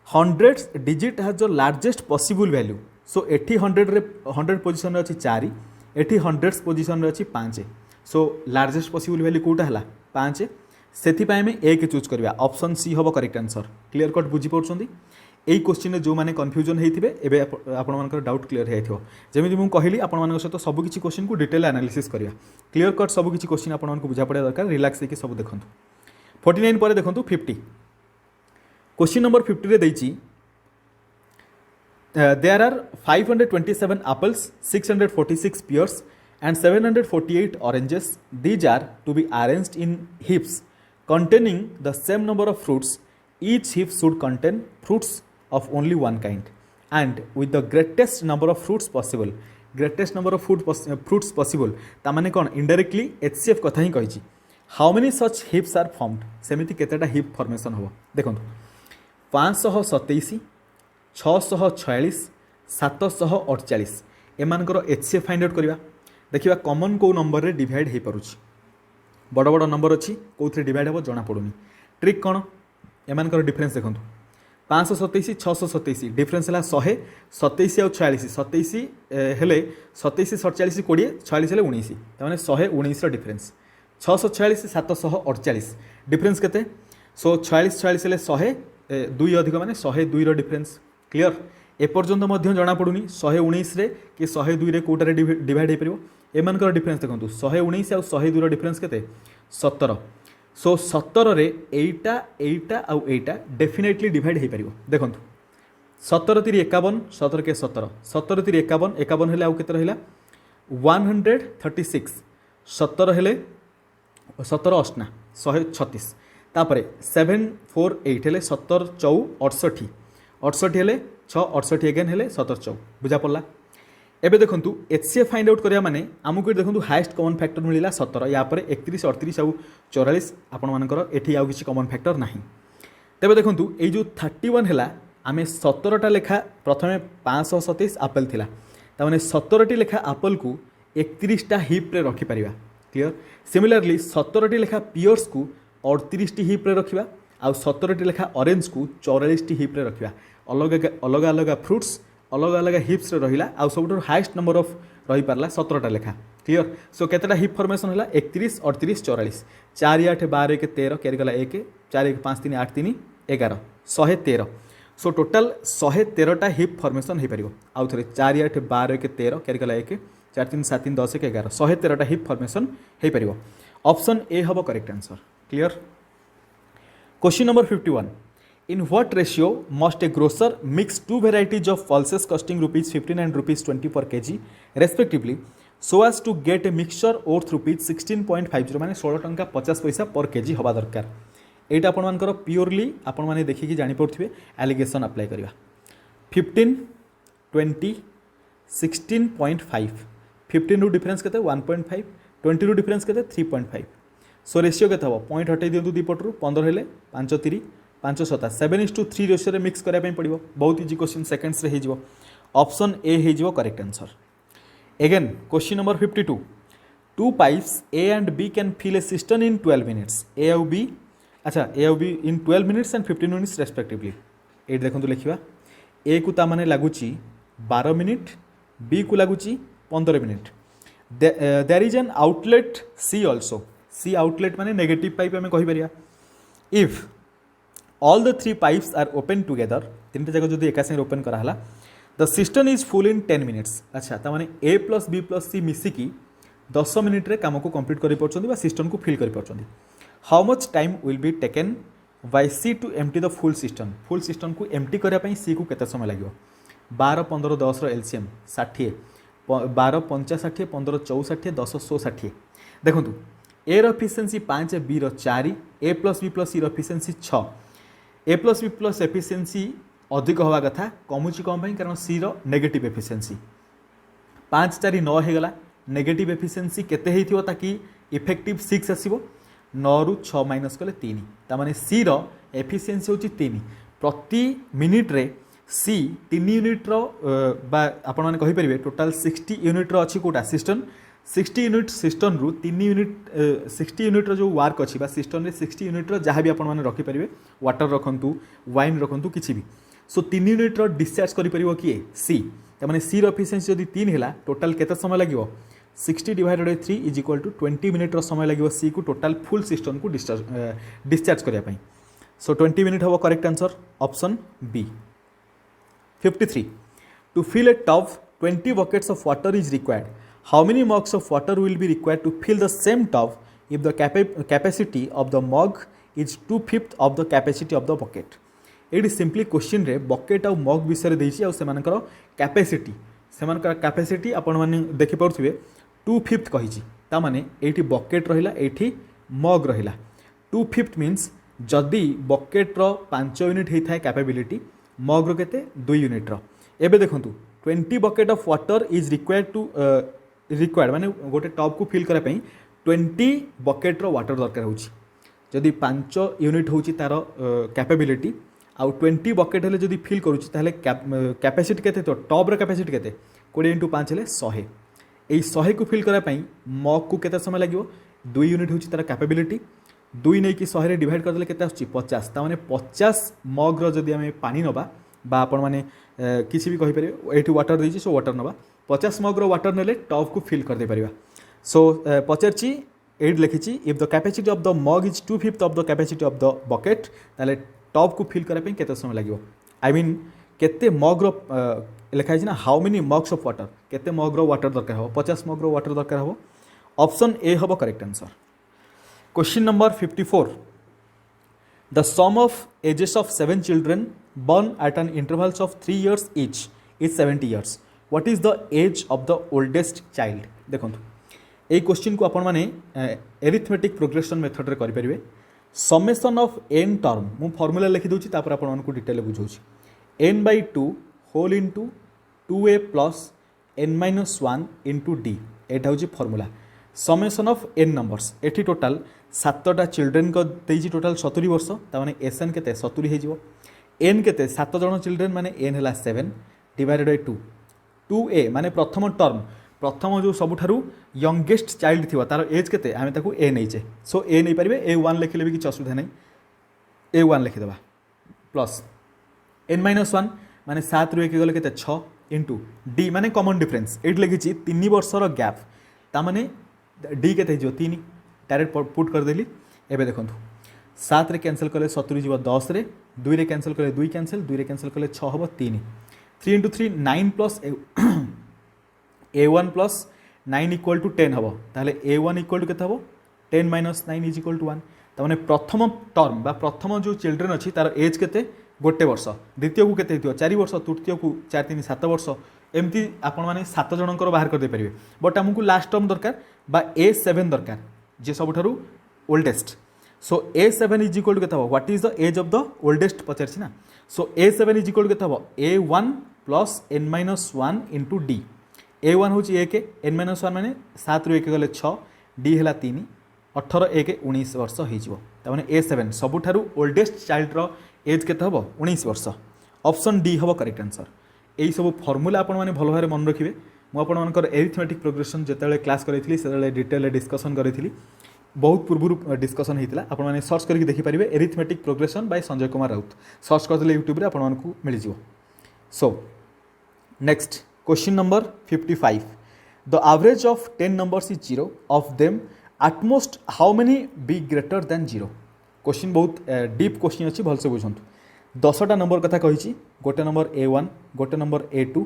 hundreds digit has the largest possible value so eighty 100 position अच्छी 4 एटी हंड्रेड्स पोजिशन अच्छी 5 सो लार्जेस्ट पॉसिबल वैल्यू कौटा है 5 से आम एक चूज करवा ऑप्शन सी हम करेक्ट आंसर क्लियर कट बुझीपार यही क्वेश्चन जो मैंने कन्फ्यूजन होते हैं डाउट क्लियर हो जमी मुझे कहली आपण सहित सबकि क्वेश्चन को डिटेल एनालिसिस करवा क्लियर कट सबकि क्वेश्चन आपको बुझा पड़ा दरकार रिलैक्स होकर सब देखो 49 पर देखो 50 क्वेश्चन नंबर 50 रे देछि there are 527 apples 646 pears and 748 oranges these are to be arranged in heaps containing the same number of fruits each heap should contain fruits of only one kind and with the greatest number of fruits possible ता माने कोन indirectly HCF कथा ही कहिछि how many such heaps are formed सेमिति केतेटा heap formation हो देखो 527 646 748 एमानकर HCF find out करवा देखिए common को number रे divide हो पारुछि बड़ बड़ नंबर अच्छी कौन डिवाइड हम जना पड़ूनी ट्रिक कौन एमानकर डिफरेन्स देखो 527 627 डिफरेन्स है 100 27 आउ 46 27 हेले 27 47 20 46 हेले 19 तामाने 119 डिफरेन्स 646 748 डिफरेन्स केते सो 46 46 हेले 100 2 अधिक माने 102 डिफरेन्स क्लियर एपर्यंत जना पड़ूनी 119 रे कि 102 रे कोटारे डिवाइड हो पारिबो एमानकर डिफरेन्स देखो 119 आउ 102 डिफरेन्स केते 17 सो 17 रे एटा आउ एटा डेफिनेटली डिवाइड हो पारिबो देखो 17 3 51 17 के 17 17 3 51 51 हेले आउ केते रहिला 136 17 हेले 17 अष्टा 136 तापरे 748 हेले 17 4 68 68 हेले 6 68 एगेन हेले 17 4 बुझा पड़ला एबे देखंतु HCF फाइंड आउट करिया माने आमुको देखंतु हाईएस्ट कॉमन फैक्टर मिलिला 17 या पर 31 38 आउ 44 आपण मानकर एठी आउ किछि कॉमन फैक्टर नाही तबे देखंतु ए जो 31 हेला आमे 17 टा लेखा प्रथमे 527 एप्पल थिला ता माने 17 टी लेखा एप्पल को 31 टा हीप रे रखि परिबा क्लियर सिमिलरली 17 टी लेखा पियर्स को 38 टी हीप रे रखिबा आउ 17 टी लेखा ऑरेंज को 44 टी हीप रे रखिबा अलग अलग फ्रुट्स अलग अलग हिप्स रहिला आउ सब हाईएस्ट नंबर ऑफ रही पारला 17टा लेखा क्लियर सो केतेटा हिप फॉर्मेशन हैला 31 38 44 4 8 12 1 13 केरी गला 1 4 1 5 3 8 3 11 113 सो टोटल 113टा हिप फॉर्मेशन हे परिबो आउ थरे 4 8 12 1 13 केरी गला 1 4 3 7 3 10 1 11 113टा हिप फॉर्मेशन हे परिबो ऑप्शन ए हबो correct answer clear question number 51 In what ratio must a grocer mix two varieties of pulses costing rupees 15 and rupees 20 per kg respectively so as to get a mixture worth rupees 16.50 माने 16 टंका 50 पैसा पर KG हवा दरकार एटा आपण मानकर purely आपण माने देखि कि जानि पड़थिबे एलिगेशन अप्लाई करबा 15 20 16.5 15 रू डिफरेंस केते 1.5 20 रू डिफरेंस केते 3.5 सो रेशियो केते हबो पॉइंट हटै दियंतु दीपटरू 15 हेले 5 3 5 7 7:3 रेशियो मिक्स कराया पड़ो बहुत इजी क्वेश्चन सेकेंड्स रे हो ऑप्शन ए हो correct answer again question number 52 two pipes A and B can fill a system in 12 minutes A आउ बी अच्छा ए आउ B in 12 minutes and 15 minutes respectively ये देखो लिखा ए को ताने लगुच 12 मिनिट बी को लगुच 15 minute there is an outlet C also C outlet माने नेगेटिव पाइप आम कहीपर if all the three pipes are open together तीन जगह जो एका संगे ओपन कराला the system is full in 10 minutes अच्छा ताने ए प्लस बी प्लस सी मिसिकी 10 मिनिट रे काम को कंप्लीट करि परछंदी बा सिस्टम को फिल करि परछंदी how much time will be taken by C to empty the full system को एम्प्टी करिया पई सी को केते समय लागियो 12 15 10 रो एलसीएम 60 12 50 60 15 64 10 160 देखंतु ए रो एफिशिएंसी 5 बी रो 4 ए प्लस बी प्लस सी रो एफिशिएंसी 6 ए प्लस बी प्लस एफिशिएंसी अधिक हवा कथा कमुची कम पाई कारण सी रो नेगेटिव एफिशिएंसी 5 4 9 हेगला नेगेटिव एफिशिएंसी केते हेइथिबो ताकि इफेक्टिव 6 आसीबो 9 रु 6 माइनस कले 3 ता माने सी रो एफिशिएंसी होची 3 प्रति मिनिट रे सी 3 यूनिट रो बा आपण माने कहि परिबे टोटल 60 यूनिट रो अछि कोटा सिस्टम 60 यूनिट सिस्टम रु 3 यूनिट 60 यूनिट रो जो वर्क अछि बा सिस्टम रे 60 यूनिट रो जहाँ भी आपण माने रखि परिबे वाटर रखंतु वाइन रखंतु किछि भी सो 3 यूनिट डिस्चार्ज करिपरिबो किए सी तमाने सी रो एफिशिएंसी जदि 3 हैला टोटल केते समय लागिवो 60 divided by 3 is equal to 20 minute समय लागिवो सी को टोटल फुल सिस्टम को डिस्चार्ज करिया पई सो 20 मिनिट हबो correct answer option B 53 to fill a tub 20 buckets of water is required how many mugs of water will be required to fill the same tub if the capacity of the mug is 2/5 of the capacity of the bucket ये simply question रे bucket आउ मग विषय देछि आउ सेमानकर capacity आपण माने देखि पड़थुवे 2/5 कहिछि ता माने एठी बकेट रहिला एठी मग रहिला 2/5 मीन्स जदि बकेट रो 5 यूनिट हेइ थाए कैपेबिलिटी मग रो केते 2 यूनिट रो एबे देखंतु 20 bucket of water is required माने गोटे टब को फिल करा पई 20 बकेट रो वाटर दरकार होछि जदि 5 यूनिट होछि तार कैपेबिलिटी आउ 20 बकेट हेले जदि फिल करूछि ताहले कैपेसिटी केते तो टब रो कैपेसिटी केते 20 * 5 हेले 100 एई 100 को फिल करा पई मग को केते समय लागिवो 2 यूनिट होछि तार कैपेबिलिटी 2 नै कि 100 रे डिवाइड कर देले केते आछि 50 ता माने 50 मग रो जदि हमें पानी नबा बा आपण माने किसी भी कहि परिबे एठी वाटर देछि सो वाटर नबा 50 मग रो वाटर नेले टब को फिल कर दे परिबा सो पचरछि एड लिखिछि if the capacity of the mug is 2/5 of the capacity of the bucket ताले टब को फिल करा पे केते समय लागिवो आई मीन केते मग रो लिखाइ छै ना how many mugs of water केते मग रो वाटर दरकार हो 50 मग रो वाटर दरकार हो ऑप्शन ए हबो correct answer question number 54 The sum of ages of 7 children born at an intervals of 3 years each is 70 years. What is the age of the oldest child? देखंतु ए question को आपण माने arithmetic progression method रे करि परिबे summation of n term मु formula लिखि दोछि तापर आपण मानकु डिटेल बुझौछि n/2 whole into 2a plus n-1 into d एटा होछि formula summation of n numbers एठी टोटल 7टा चिल्ड्रेन को देछि टोटल 70 वर्ष ता माने एसएन केते 70 हे जिवो एन केते 7 जण चिल्ड्रेन माने एन हला 7 डिवाइडेड बाय 2 2a माने प्रथम टर्म प्रथम जो सबुठारु यंगेस्ट चाइल्ड थिबा तार एज केते आमे ताकू ए नैचे सो ए नै परिबे a1 लिखिले भी किछ असुविधा नै a1 लिखि देबा प्लस n-1 माने 7 रु 1 गेले केते 6 इनटू d माने कॉमन डिफरेंस एट लिखिछि 3 वर्षर गैप ता माने d केते जो 3 डायरेक्ट पुट कर देली एबे देखंतु 7 रे कैंसिल कले 70 जीव 10 रे 2 रे कैंसिल कले 2 कैंसिल 2 रे कैंसिल कले 6 हबो 3 3 * 3 9 plus a1 plus 9 equal to 10 हबो ताले a1 इक्वल टू केते हबो 10 - 9 इज इक्वल टू 1 त माने प्रथम टर्म बा प्रथम जो चिल्ड्रेन अछि तार एज केते गोटे वर्ष द्वितीय को केते हितो 4 वर्ष तृतीय को 4 3 7 वर्ष एमती आपण माने 7 जनकर बाहर कर दे परिबे बट हमकु लास्ट टर्म दरकार बा a7 दरकार जे सबुठारु oldest so a7 is equal to केते हबो what is the age of the oldest पचरछि ना so a7 is equal to केते हबो a1 plus n-1 into d a1 होछि 1 n-1 माने 7 रु 1 गले 6 d हला 3 18 1 19 वर्ष हे जिवो त माने a7 सबुठारु ओल्डेस्ट चाइल्ड रो एज केते हबो 19 वर्ष ऑप्शन डी हबो करेक्ट आंसर एई सब फार्मूला आपण माने भलो भारे मन रखिबे मु आपण मानकर एरिथमेटिक प्रोग्रेशन जेतेले क्लास करैथिली सेतेले डिटेल डिस्कशन करैथिली बहुत पूर्व डिस्कशन हेतिला आपण माने सर्च करके देखि परिबे arithmetic progression by Sanjay Kumar Raut search करले यूट्यूब रे आपण मानकु मिलि जिवो so next question number 55 the average of 10 numbers is 0 of them at most how many be greater than 0 question बहुत डीप क्वेश्चन अछि भलसे बुझंतु 10टा नंबर कथा कहिछि गोटे नंबर a1 गोटे नंबर a2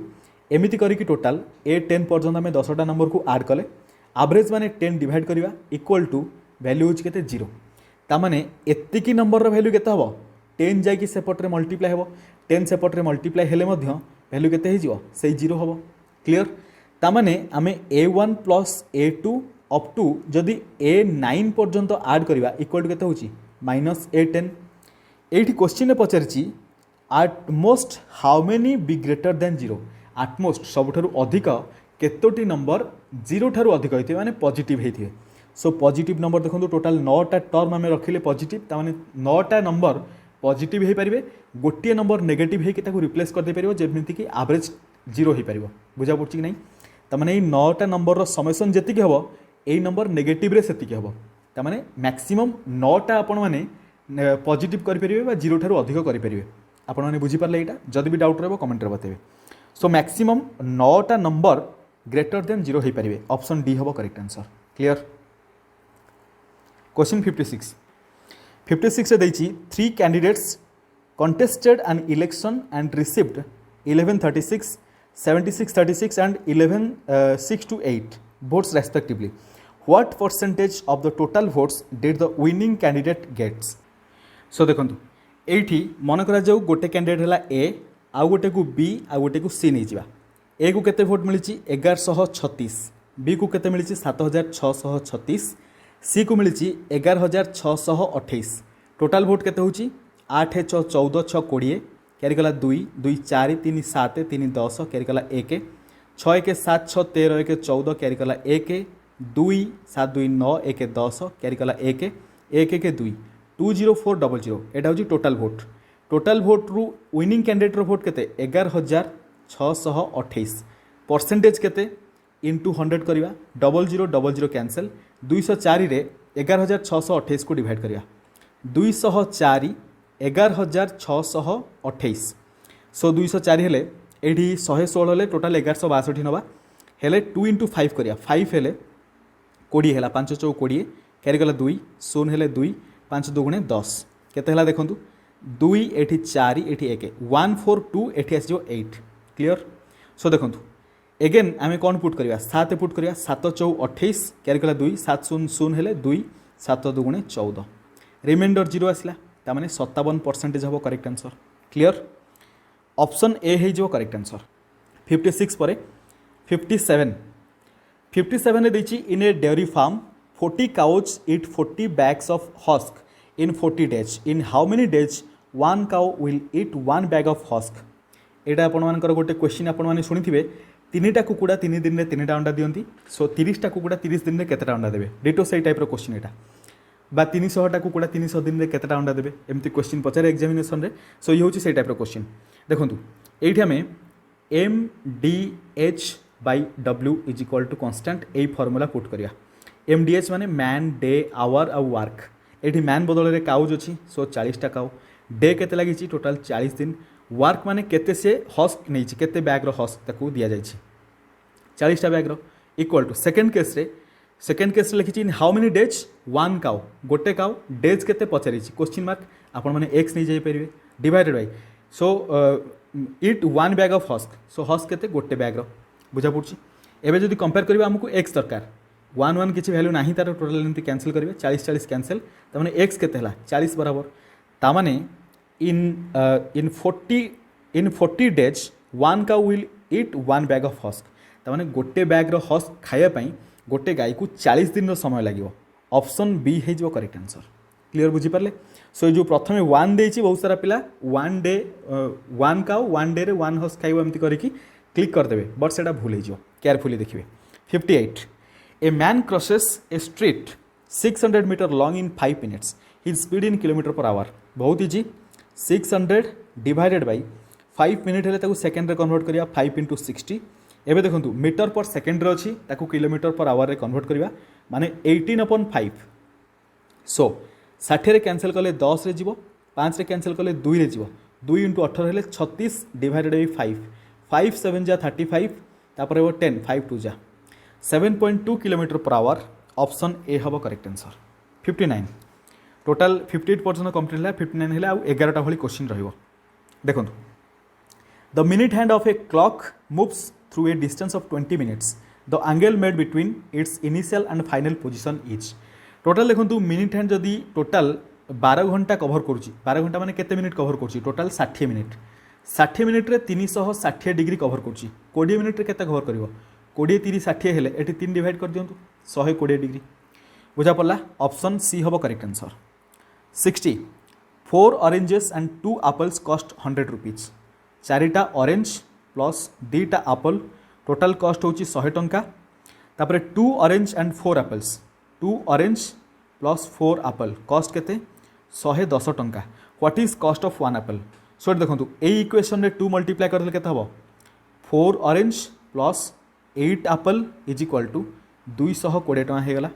एमिति करिकी टोटल a10 पर्यंत आम 10टा नंबर को ऐड कले एवरेज माने 10 डिवाइड करिवा इक्वल टू वैल्यू होछि केते 0 ता माने एत्तिकी नंबर रो वैल्यू केते हबो 10 जाई कि सेपट रे मल्टीप्लाई हबो 10 सेपट रे मल्टीप्लाई हेले मध्य वैल्यू केते हे जिवो सेही 0 हबो क्लियर ता माने आमे a1 plus a2 up to जदि a9 पर्यंत ऐड करिवा इक्वल टू केते होछि -a10 एठी क्वेश्चन ने पचारछि at most how many be greater than 0 at most सबुठारु अधिक केतोटी नंबर 0 ठारु अधिक होइथे माने पॉजिटिव हेइथे सो पॉजिटिव नंबर देखंतु टोटल 9टा टर्म आमे रखिले पॉजिटिव ता माने 9टा नंबर पॉजिटिव हे परिबे गोटिए नंबर नेगेटिव हे कि ताकू रिप्लेस कर दे परिबो जेमिति कि एवरेज 0 हे परिबो बुझा पड़छि कि नै ता माने ए 9टा नंबर रो समेशन जेति कि हबो ए नंबर नेगेटिव रे सेति कि हबो ता माने मैक्सिमम 9टा आपण माने पॉजिटिव कर परिबे बा 0 ठारु अधिक कर परिबे आपने बुझीपारे यहाँ जदि भी डाउट रहा कमेंट बताइए। सो मैक्सिमम 9टा नंबर ग्रेटर देन 0 हो पारे ऑप्शन डी हम करेक्ट आंसर। क्लियर। क्वेश्चन 56 देती 3 candidates contested an election and received 1136, 7636 and 11628 votes respectively. What percentage of the total votes did the winning candidate gets? So देखो ये मन करा जाऊ गोटे कैंडिडेट है ए आउ गोटे को बी आउ गोटे को सी नहीं जावा। ए को केते भोट मिली 1136, बी को केते मिली 7636, सी को मिली 11628। टोटाल भोट केते होची 8 6 14 6 20 क्यारिकला 2 2 4 3 7 3 10 क्यारिकला 1 6 1 7 6 13 1 14 क्यारिकला 1 2 7 2 9 1 10 क्यारिकला 1 1 1 2 20400 एटा होची टोटाल भोट। टोटाल भोट रु विनिंग कैंडिडेट रो भोट केते 11628। परसेंटेज केते इनटू 100 करिवा 0000 कैंसल 204 रे 11628 को डिवाइड करिवा 204 11628। सो 204 हेले एठी 116 हेले टोटाल 1162 नवा हेले 2 इंटू 5 करिया 5 हेले 20 हेला 5 चौ 20 कैरी गला 2 शून्य हेले 2 5 2 गुणे 10 केते हेला देखंतु 2 एठी 4 एठी 1 142 एठी आसीजो 8। क्लियर। सो देखंतु एगेन आमे कोन पुट करिया 7 पुट करिया 7 चौ 28 कैरी गला 2 7 शून्य शून्य हेले 2 7 2 गुणे 14 रिमाइंडर 0 आसला तामाने 57% हम correct answer. Clear. Option A हो करेक्ट आंसर। 56 पर 57 ने देछि in a dairy farm 40 cows eat 40 bags of husk in 40 days in how many days 1 cow will eat 1 bag of husk. एटा आपण मानकर गोटे क्वेश्चन आपण माने सुनिथिबे 3टा कुकुड़ा 3 दिन में 3टा अंडा दियंती। सो 30टा कुकुड़ा 30 दिन में केतेटा अंडा देबे डिटो सेई टाइप रो क्वेश्चन एटा बा 300टा कुकुड़ा 300 दिन में केतेटा अंडा देबे एमती क्वेश्चन पचारे एग्जामिनेशन रे। सो ये होची सेई टाइप रो क्वेश्चन। देखंतु एठी हमें MDH/W is equal to constant ए फॉर्मूला पुट करिया। MDH माने मैन डे आवर आ वर्क। एठी मैन बदल रे काउज अछि सो 40टा काउ डे केते लागिछि टोटल 40 दिन वर्क माने केते से हस्क नैछि केते बैग रो हस्क ताकू दिया जाइछि 40टा बैग रो इक्वल टू सेकंड केस लिखी in how many days 1 cow गोटे काउ डेज केते पचारि क्वेश्चन मार्क आपण माने x नहीं जाई परिबे divided by so it 1 bag of husk. So husk केते गोटे बैग रो बुझा पड़छि। एबे जदि कंपेयर करबा हमकु x दरकार 1 1 किछि वैल्यू नाही तार टोटल एंती कैंसिल करिवे 40 40 कैंसिल त माने x केते हला 40 बराबर ता माने इन 40 days 1 cow will eat 1 bag of husk ता माने गोटे बैग रो हस्क खाया पई गोटे गाय को 40 दिन समय लगे। ऑप्शन बी हो करेक्ट आंसर। क्लियर बुझी पारे। सो जो प्रथम 1 देछि बहुत सारा पिला 1 डे 1 काउ 1 डे रे 1 हॉर्स खाइबो एमती करिकी क्लिक कर देबे बट सेटा भूल हो केयरफुली देखिए। 58 a man crosses a street 600 metre long in 5 minutes his speed in kilometre per hour. बहुत इजी 600 डिवाइडेड बाय 5 मिनट हेले ताकू सेकंड रे कन्वर्ट करिया 5 × 60। एबे देखंतु मीटर पर सेकंड रे अछि ताकू किलोमीटर पर आवर रे कन्वर्ट करिवा माने 18/5। सो 60 रे कैंसिल कले 10 रे जीवो 5 रे कैंसिल कले 2 रे जीवो 2 × 18 हेले 36 डिवाइडेड बाय 5 7 जा 35 तापर 10 5 2 जा 7.2 kilometre per our. Option A हबो करेक्ट आंसर। 59 टोटल 58% कंप्लीट है 59 हेले आ 11टा भली क्वेश्चन रहिबो। देखंतु the minute hand of a clock moves through a distance of 20 minutes the angle made between its initial and final position is। Total देखो minute hand जदि total 12 घंटा cover करुच्ची 12 घंटा माने केते मिनिट कवर करुच्ची टोटल 60 मिनिट 60 मिनिट रे 360 degree cover करुच्ची 20 minute रे केते कवर करिवो 20 30 60 हेले एठी 3 डिवाइड कर दियंतु 120 डिग्री बुझा पड़ला। ऑप्शन सी हबो correct answer. 60 4 oranges and 2 apples cost 100 rupees. 4टा ऑरेंज प्लस 2टा एप्पल टोटल कॉस्ट होची 100 टंका। तापरे 2 orange and 4 apples 2 orange plus 4 apple cost केते 110 टंका। What is cost of 1 apple. So देखंतु ए इक्वेशन रे 2 मल्टीप्लाई करले केते हबो 4 orange plus 8 apple is equal to 220 टंका हे गला।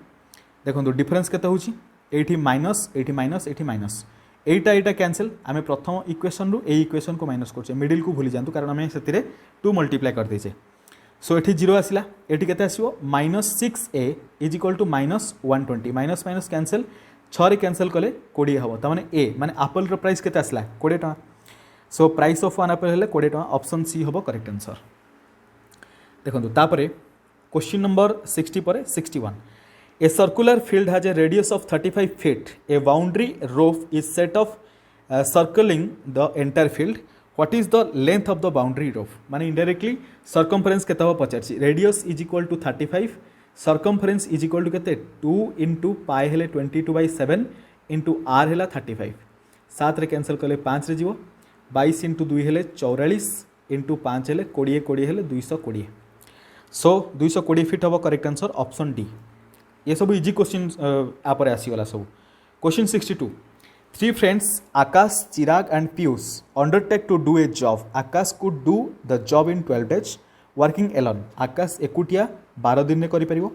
देखंतु डिफरेंस केते होची एठी माइनस एठी माइनस एठी माइनस एटा एटा कैंसल आम प्रथम इक्वेशन रु ए इक्वेशन को माइनस कर मिडिल को भूली जातु कारण आम से 2 मल्टीप्लाई कर देचे सो ये 0 आसला ये के -6a is equal to -120 minus minus cancel 6 cancel कले 20 हम तमाने ए माने एप्पल रो प्राइस केते आसला 20 टका so price of one Apple हेले 20 टका ऑप्शन सी हम करेक्ट आंसर देखो तापर क्वेश्चन नंबर 60 पर 61 A circular field has a radius of 35 feet. A boundary rope is set of circling the entire field. What is the length of the boundary rope? माने indirectly circumference केते हो पचार radius is equal to 35 circumference is equal to केते 2 into pi हेले 22/7 into r हेला 35 7 रे cancel कले 5 रे जीवो 22 into 2 हेले 44 into 5 हेले 20 20 हेले 220 सो 220 फीट हम करेक्ट आंसर ऑप्शन डी ये सब इजी क्वेश्चन आप आसीगला सब question 62 three friends Akash Chirag and Piyush undertake to do a job Akash could do the job in 12 days working alone Akash एकुटिया 12 दिन में करिपरिबो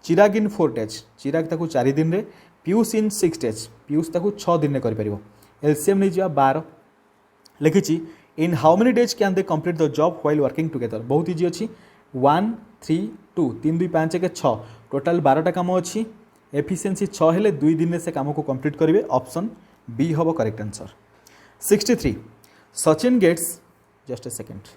चिराग इन 4 days चिराग ताकू 4 दिन रे पीयूष इन 6 days पीयूष ताकू 6 दिन में करिपरिबो एलसीएम नहीं जा 12 लिखिछि in how many days can they complete the job while working together बहुत इजी अछि 1 3 2 3 2 5 1 6 टोटाल 12टा काम अच्छी एफिशिएंसी 6 हेले 2 दिन में से काम को कंप्लीट करेंगे ऑप्शन बी हम correct answer 63 Sachin gets just a second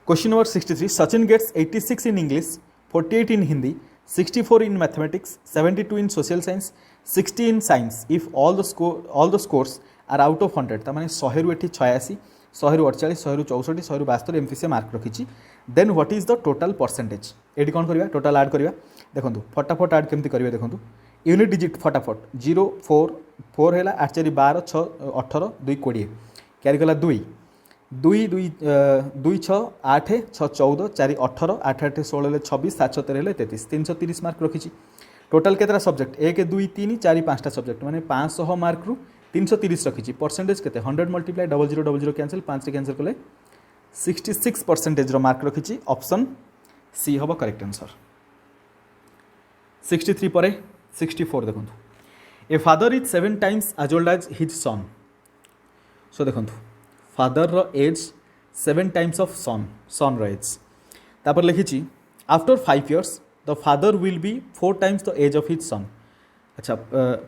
question number 63 Sachin gets 86 in English 48 in Hindi 64 in mathematics 72 in social science 60 in science if all the scores are out of 100 तार माने 100 रु एठी 86 100 रु 48 100 रु 64 100 रु 72 एमती से मार्क रखी then what is the total percentage ये कौन करवा टोटल ऐड करवा देखो फटाफट ऐड केमती करेंगे देखो यूनिट डिजिट फटाफट 0 4 4 है 8 4 12 6 18 2 20 क्या गला 2 2 2 2 6 8 6 14 4 18 8 8 16 26 7 17 33 330 मार्क रखी टोटाल केतरा सब्जेक्ट 1 2 3 4 5टा सब्जेक्ट माने 500 मार्क रु 330 रखी परसेंटेज केते 100 मल्टीप्लाई 0000 कैंसिल 5 रे कैंसिल कले 66% मार्क रखी ऑप्शन सी हम करेक्ट आंसर 63 पर 64 देखो a father is 7 times as old as his son so देखो फादर रो एज 7 times ऑफ सन रो एज तापर लिखी after 5 years the father will be 4 times the age of his son अच्छा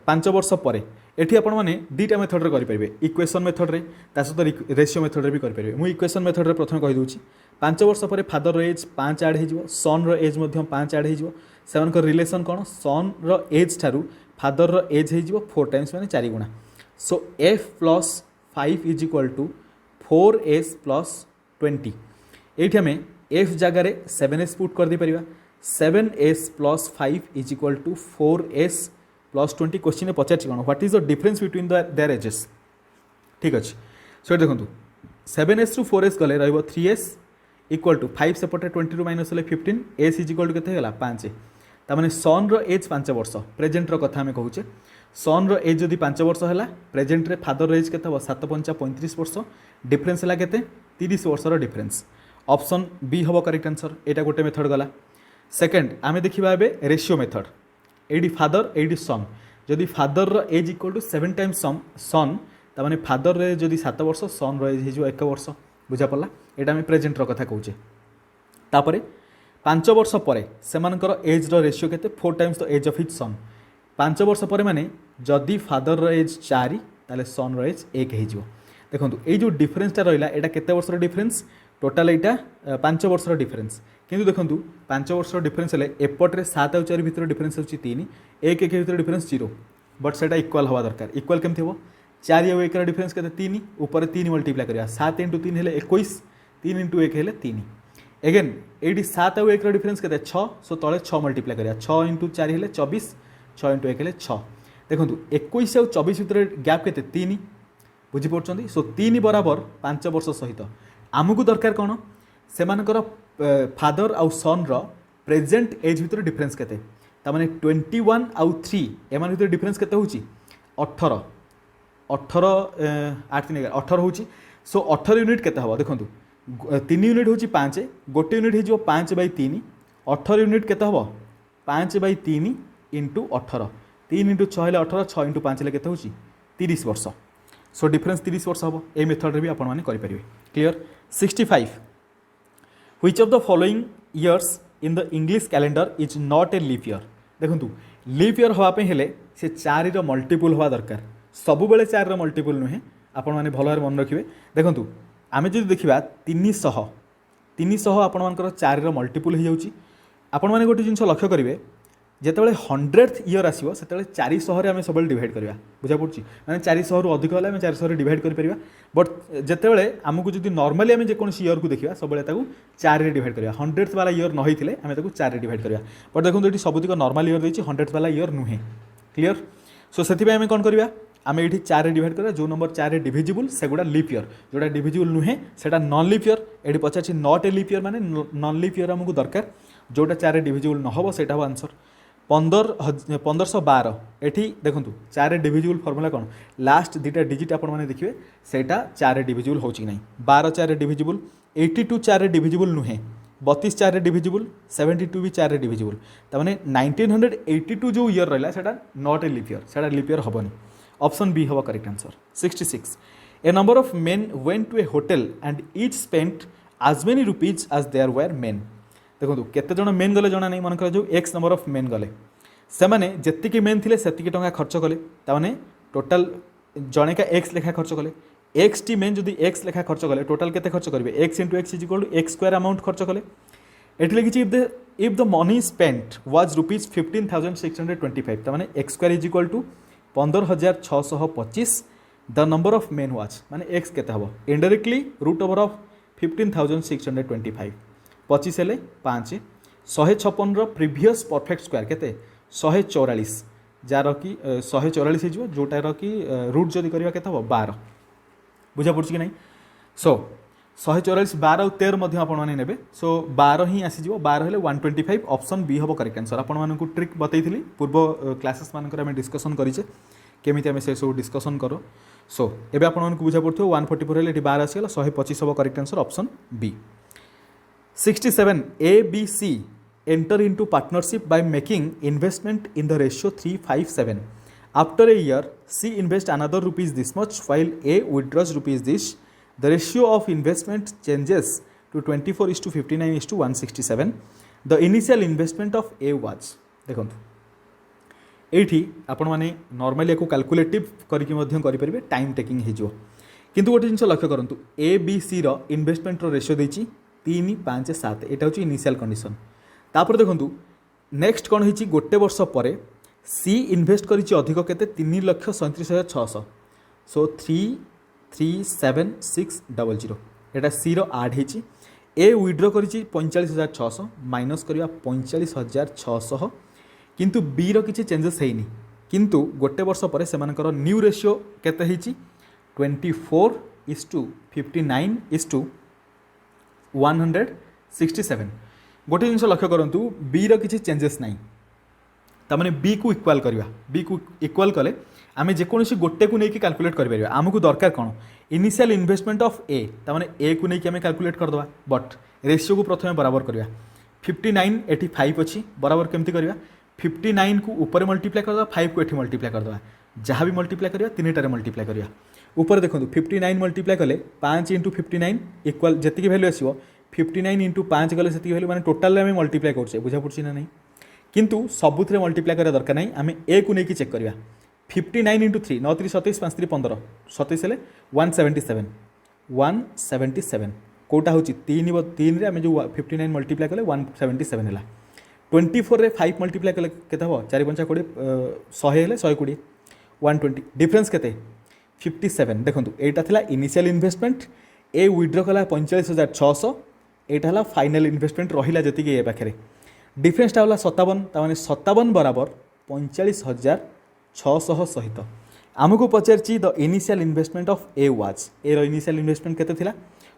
5 वर्ष पर एठी आपण माने दुईटा मेथड रे करि परिबे इक्वेशन मेथड रे ता सहित रेशियो मेथड रे भी करि परिबे मु इक्वेशन मेथड रे प्रथम कहि दोछि 5 वर्ष पर फादर रो एज 5 ऐड हो सन रो एज 5 ऐड हो सेवन रिलेसन कौन सन रो एज ठारू फादर रो एज हो 4 times माने 4 गुणा so F plus 5 is equal to 4s plus 20 ये आम एफ जगार 7s पुट कर दे परिबा 7s plus 5 is equal to 4s plus 20 question में पचार कौन what is the difference between their ages ठीक अच्छे सो देखो 7s रु 4s गले रहिबो 3s इक्वल टू 5 सेपटे 20 रु minus 15 S is equal to केते होला 5 तामाने सन रो एज 5 वर्ष प्रेजेंट रो कथा हमें कहूचे सन रो एज जदि 5 वर्ष है प्रेजेंट रे फादर रो एज केते हो 7 5 35 वर्ष डिफरेंस है केते 30 वर्ष रो डिफरेंस ऑप्शन बी हम करेक्ट आंसर एटा गोटे मेथड गला सेकंड आमे देखिबा एबे रेशियो मेथड एडी फादर एडी सन जदि फादर रो age equal to 7 times son तामाने फादर रे जदि 7 वर्ष सन रो एज हो 1 वर्ष बुझा पड़ला एटा आमे प्रेजेंट रो कथा कहूचे तापरे 5 वर्ष पर सेमानकर एज रो रेशियो केते 4 times the age of his son 5 वर्ष पर माने जदि फादर रो एज 4 ताले सन रो एज 1 हे जिवो देखंतु ए जो डिफरेंस ता रहिला एटा केते वर्ष रो डिफरेंस टोटल एटा 5 वर्ष रो डिफरेंस किंतु देखंतु 5 वर्ष रो डिफरेंस ले एपट रे 7 और 4 भीतर डिफरेंस होची 3 1 1 भीतर डिफरेंस 0 बट सेटा इक्वल हवा दरकार इक्वल केमथि हो 4 और 1 रो डिफरेंस केते 3 ऊपर 3 मल्टीप्लाई करिया 7 * 3 हेले 21 3 * 1 हेले 3 एगेन एडी 7 और 1 रो डिफरेंस केते 6 सो तळे 6 मल्टीप्लाई करिया 6 * 4 हेले 24 6 * 1 हेले 6 देखंतु 21 और 24 भीतर गैप केते 3 बुझी पड़छंदी सो 3 बराबर 5 वर्ष सहित आमको दरकार कोन सेमानकर फादर आउ सन रो प्रेजेंट एज भीतर डिफरेंस केते ता माने 21 आउ 3 एमान भीतर डिफरेंस केते होची 18 18 8 3 18 होची सो 18 यूनिट केते हबो देखंतु 3 यूनिट होची 5 गोटे यूनिट हे जो 5/3 18 यूनिट केते हबो 5/3 * 18 3 * 6 हेले 18 6 * 5 हेले केते होची 30 वर्ष सो डिफरेन्स 30 वर्ष हम ये मेथड भी आपण मैंने करेंगे clear 65 which of the following years in the English calendar is not a leap year देखो लीप ईयर हाँपाई हेले से 4 मल्टीपुल हवा दरकार सब बेले 4 मल्टीपुल नुहे आपण मैंने भल भाव मन रखिए देखो आम जो देखा 300 आपण मानकर 4 मल्टीपुल हो जाऊँगी आपण मैंने गोटे जिन लक्ष्य करेंगे जितेबाला 100th ईयर आसो से 400 आम सब डिवाइड करवा बुझा पड़ी मैंने 400 रु अधिक है 400 डिवाइड कर बट जितेबाला आमको जो नॉर्मली आम जेको ईयर को देखा सब 4 डिवाइड करवा 100th वाला ईयर न होते आम 4 डिवाइड करवा बट देखो ये सबुतिक नॉर्मल ईयर देती 100th वाला ईयर नुहे क्लीयर सो से आम कौन करवा आम ये 4 डिवाइड करवा जो नंबर 4 डिविजिबल से गुड़ा लीप ईयर जोटा डिविजिबल नुहे से नॉन लीप ईयर ये पचार नॉट ए लीप ईयर माने नॉन लीप ईयर आमको दरकार जोटा 4 डिविजिबल न हम से आंसर 1512 एठी देखो 4 डिविजिबल फॉर्मूला कौन लास्ट दुटा डिजिट आपण मैंने देखिए सेटा 4 डिविजिबल हो कि नहीं 12 4 डिविजिबल 82 4 डिविजिबल नुहे 32 4 डिविजिबल 72 भी 4 डिविजिबल तमाने 1982 जो ईयर रहा है नॉट ए लीप ईयर से लीप ईयर हेनी ऑप्शन बी हम correct answer 66 a number of men went to a hotel and each spent as many rupees as there were men देखो केते जण मेन गले जना नहीं मन कर जो एक्स नंबर ऑफ मेन गले से माने जेतिकी मेन थिले सेतिकी टंका खर्च कले ताने टोटल जणे का एक्स लेखा खर्च कले एक्स टी मेन जदि एक्स लेखा खर्च कले टोटल केते खर्च करिवे X into X is equal to X square amount खर्च कले एठी लिखिछि if the money spent was rupees 15,625 ताने X square is equal to 15,625 the number of men was माने एक्स केते हबो इनडायरेक्टली रूट ओवर ऑफ 15,625 25 हेले 5 156 प्रीवियस परफेक्ट स्क्वायर केते 144 जार कि 144 हो जोटार कि रूट जदि करवा केते हो 12 बुझा पड़ी कि नहीं सो 144 12 और 13 आपने ने सो 12 ही आसीज 12 हेले 125 ऑप्शन बी हम करेक्ट आंसर आपण मानकु ट्रिक बतैथिली पूर्व क्लासेस मानकर आम डिस्कसन करिचे केमिति आम से सब डिस्कसन करो सो एबे आपण मानकु बुझा पड़थो 144 हेले 12 आसीगला 125 हम correct answer option B 67 ABC enter into partnership by making investment in the ratio 357 after a year C invest another rupees this much while A withdraws rupees this the ratio of investment changes to 24:59:167 the initial investment of A was देखो एठी आपण माने normally एको calculative करके मध्यम करि परिबे time taking हे जो किंतु गोटे जिंस लक्ष्य करंतु ABC रो इन्वेस्टमेंट रो रेशियो देछि 3 5 7 एटा होची इनिशियल कंडीशन तापर देखंतु नेक्स्ट कौन होची गोटे वर्ष पर सी इन्वेस्ट करिछि अधिक केते 3,37,600 सो 3,37,600 एटा सी रो 8 हेची ए विड्रॉ करिछि 45,600 माइनस करिया 45,600 किंतु बी रो किछि चेंजेस हेइनी किंतु गोटे वर्ष पर से मानकर न्यू रेशियो केते हेची 24:59:167 गोटे जिन लक्ष्य करूँ बी रो किसी चेंजेस ना तमाने बी को इक्वाल करवा बी को इक्वाल कले आम जेकोसी गोटे को लेकिन कैलकुलेट कर आमको दरकार कौन इनिशियल इन्वेस्टमेंट ऑफ ए तमाने ए को लेकिन आम कैलकुलेट करदे बट रेशियो को प्रथम बराबर करवा 59 एटी 5 अच्छी बराबर केमती करवा 59 को ऊपर मल्टीप्लाई करदे 5 को एटी मल्टीप्लाई करदे जहाँ भी मल्टीप्लाई करवा 3टारे मल्टीप्लाई करवा ऊपर देखो 59 मल्टीप्लाई कले 5 × 59 इक्वाल जी भैल्यू आसो 59 × 5 गले से भैल्यू मैंने टोटाल आम मल्टीप्लाई कर बुझा पड़ी ना नहीं किंतु सबुथ मल्टीप्लाई करा दरकार नहीं आम ए को लेकिन चेक करवा 59 × 3 9 3 27 5 3 15 27 हेले 177 कौटा हूँ 3 आम जो 59 मल्टीप्लाई कले 177 है 24 रे 5 मल्टीप्लाई कले केते हम 4 5 20 100 हेले 120 120 डिफरेन्स केते 57 देखो यहाँ था इनिशियल इन्वेस्टमेंट ए विड्रॉ कला 45,600 यहाँ फाइनल इन्वेस्टमेंट रहा जी ये पाखे डिफरेन्सटा होला 57 ताने 57 बराबर 45,600 सहित आमको पचारि the initial investment of A was A रो इनिशियल इन्वेस्टमेंट केते थिला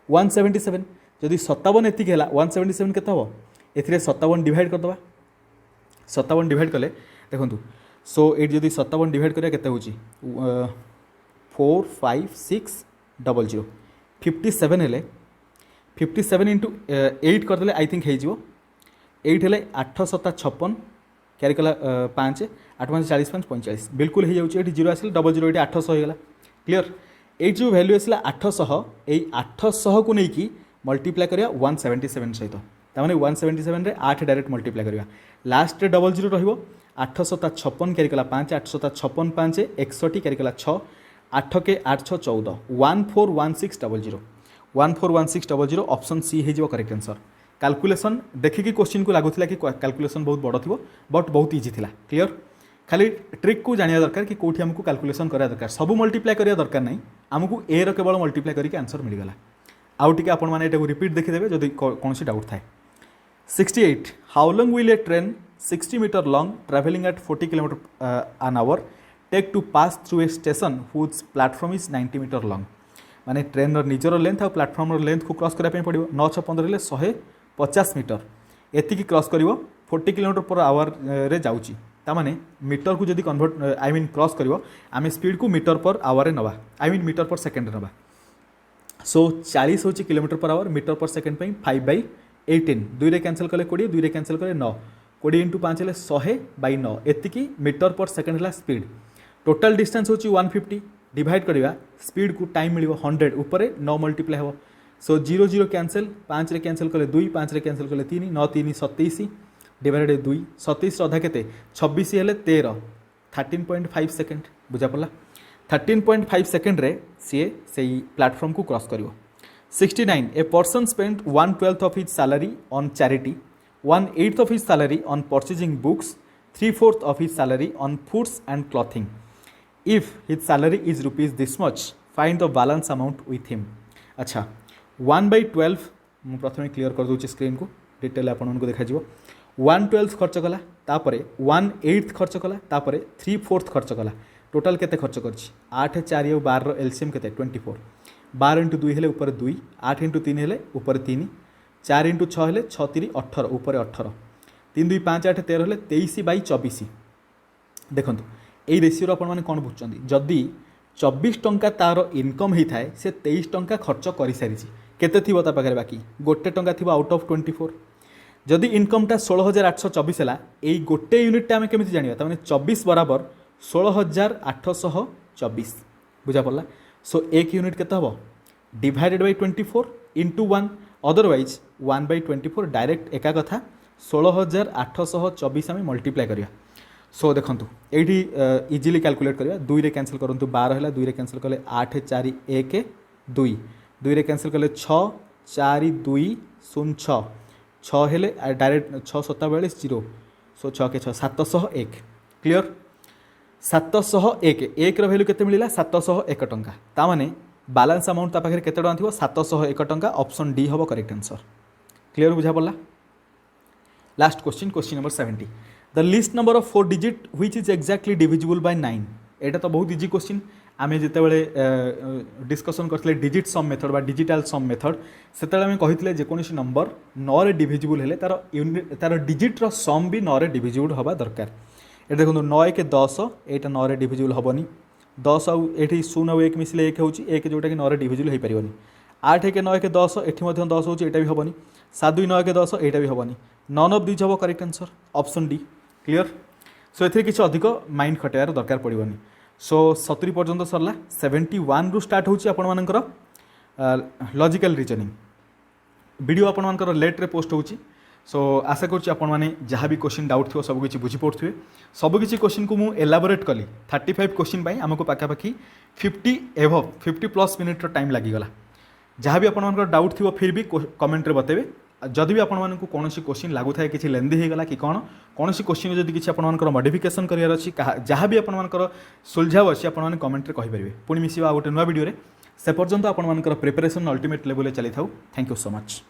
177 जदि 57 एतिक है 177 केते हम ए 57 डिवाइड करदे 57 डिवाइड कले देखो सो ये जदि 57 डिवाइड करिया केते होची 45600 57 हेले 57 × 8 करदे आई थिंक हो 8 हेले 856 क्यारी कला 5 8 5 40 5 45 बिल्कुल हो जाऊँ ये जीरो आस डबल जीरो ये 800 होगा क्लीयर ये जो वैल्यू आसला 800 यही 800 को लेकिन मल्टीप्लाई करिया 177 सहित ताने 177 रे 8 डायरेक्ट मल्टीप्लाई करिया लास्ट रे डबल जीरो रहिबो 800 56 कैरी कला 5 856 5 61 कैरी कला 6 8 के 8 6 14 141600 141600 ऑप्शन सी हो करेक्ट आंसर। कैलकुलेशन देखिकी क्वेश्चन को लगुला कि कैलकुलेशन बहुत बड़ थी बट बहुत इजी थिला क्लियर। खाली ट्रिक को जानिया दरकार कि कौटी हमको कैलकुलेशन करा दरकार सब मल्टीप्लाई करिया दरकार नहीं आमको ए रो केवल मल्टीप्लाई करके आंसर मिलगला। आउ टिके आपण माने एटा को रिपीट देखिदेबे जदि कोनसी डाउट थाए। 68 how long will a train 60 metre long travelling at 40 kilometre an hour take to pass through a station whose platform is 90 metre long माने ट्रेन निजर लेंथ और प्लेटफॉर्म लेंथ को क्रॉस करने पड़ो 915 हेल्ले 150 मीटर एति क्रॉस कर 40 kilometre per our रे जाउची तामाने मीटर को जदि कन्वर्ट आई मीन क्रॉस करिवो आमे स्पीड को मीटर पर आवर रे नबा आई मीन मीटर पर सेकंड नबा। सो 40 होची किलोमीटर पर आवर मीटर पर सेकंड पई 5/18 2 रे कैंसिल कले 20 2 रे कैंसिल कले 9 20 × 5 हेल्ले 100/9 एति मीटर पर सेकंड हला स्पीड। टोटल डिस्टेंस होची 150 डिवाइड करिवा स्पीड को टाइम मिलिवो 100 ऊपर 9 मल्टीप्लाई हो। सो 0 0 कैंसिल 5 रे कैंसिल कले 2 5 रे कैंसिल कले 3 9 3 27 डिवाइडेड 2 27 अधा केते 26 हेले 13 13.5 सेकंड बुझा पड़ला 13.5 सेकंड रे सी से प्लेटफॉर्म को क्रॉस करिवो। 69 a person spent 1/12 of his salary on charity 1/8 of his salary on purchasing books 3/4 of his salary on foods and clothing if his salary is rupees this much find the balance amount with him. अच्छा 1/12 मु प्रथम clear कर दूची screen को detail आपन को देखा जिवो 1/12 खर्च कला तापरे 1/8 खर्च कला तापरे 3/4 खर्च कला टोटल केते खर्च करछि 8 4 और 12 रो एलसीएम केते 24 12 × 2 हेले ऊपर 2 8 × 3 हेले ऊपर 3 4 × 6 हेले 6 3 18 ऊपर 18 3 2 5 8 13 हेले 23/24 देखंतु एई रेशियो आपण माने कोन बुझचंदी जदी 24 टंका तार इनकम ही थाए से 23 टंका खर्च करि सारिछि केते थिबो ता पाखरे बाकी गोटे टंका थिबो आउट ऑफ 24 जदि इनकमटा 16824 है यही गोटे यूनिट आम केमी जाना तमें 24 बराबर 16824 बुझा पड़ा। सो एक यूनिट केते हम divided by 24 into 1 otherwise 1/24 direct एका कथा 16824 आम मल्टीप्लाई करिया। सो देखो ये इजिली कैलकुलेट करिया 2 रे कैंसिल करंतु 12 है 2 रे कैंसिल कले 8 4 1 2 2 रे कैंसिल कले 6 4 2 0 6 6 हेले डायरेक्ट 6 47 0 सो 6 के 6 701 क्लियर 701 एक रो वैल्यू केते मिलिला 701 टंका ता माने बैलेंस अमाउंट ता पाखरे केते टंका थिबो 701 टंका ऑप्शन डी हबो करेक्ट आंसर क्लियर बुझा पड़ला। Last question question number 70 the list number of 4 digit which is exactly divisible by 9 एटा तो बहुत इजी क्वेश्चन आमे जेते बेले डिस्कशन करथले डिजिट सम मेथड बा डिजिटल सम मेथड सेते आमे कहितले जे कोनोसी नंबर 9 रे डिविजिबल हेले तार यूनिट तार डिजिट रो सम भी 9 रे डिविजिबल होबा दरकार। ए देखो 9 के 10 एटा 9 रे डिविजिबल होबनी 10 आउ एठी 0 और 1 मिसले 1 होउची 1 जोटा कि 9 रे डिविजिबल हे परिबनी 8 के 9 के 10 एठी मध्ये 10 होउची एटा भी होबनी 7 2 9 के 10 एटा भी होबनी नन ऑफ दिस हबो correct answer option D clear. So एथि किछ अधिक माइंड खटायर दरकार पड़िबनी। सो 70 पर्यंत सरला 71 रु स्टार्ट होची आपण मानकर लॉजिकल रीजनिंग वीडियो आपण मानकर लेट रे पोस्ट होची। सो आशा करूँ आपण मैंने जहाँ भी क्वेश्चन डाउट थो सब किसी बुझीपे सबकि क्वेश्चन को मुझे एलाबोरेट कली 35 क्वेश्चन आमको पाखापाखि 50 एभव 50+ मिनिट्र टाइम लगिगला। जहाँ भी आपण डाउट थी फिर भी कमेंट रे बतेबे जदि भी आपण मानक कौन क्वेश्चन लागू थाए कि लेंदी होगा कि कौन कौन क्वेश्चन जब किसी आपर मॉडिफिकेशन करार अच्छी जहाँ भी आपर सुलझाव अच्छी आप कमेंट रे कहिपारे पुणी मिसिबा गोटे नुआ वीडियो से पर्यंत आपर प्रिपरेशन अल्टीमेट लेवल चली था। Thank you so much.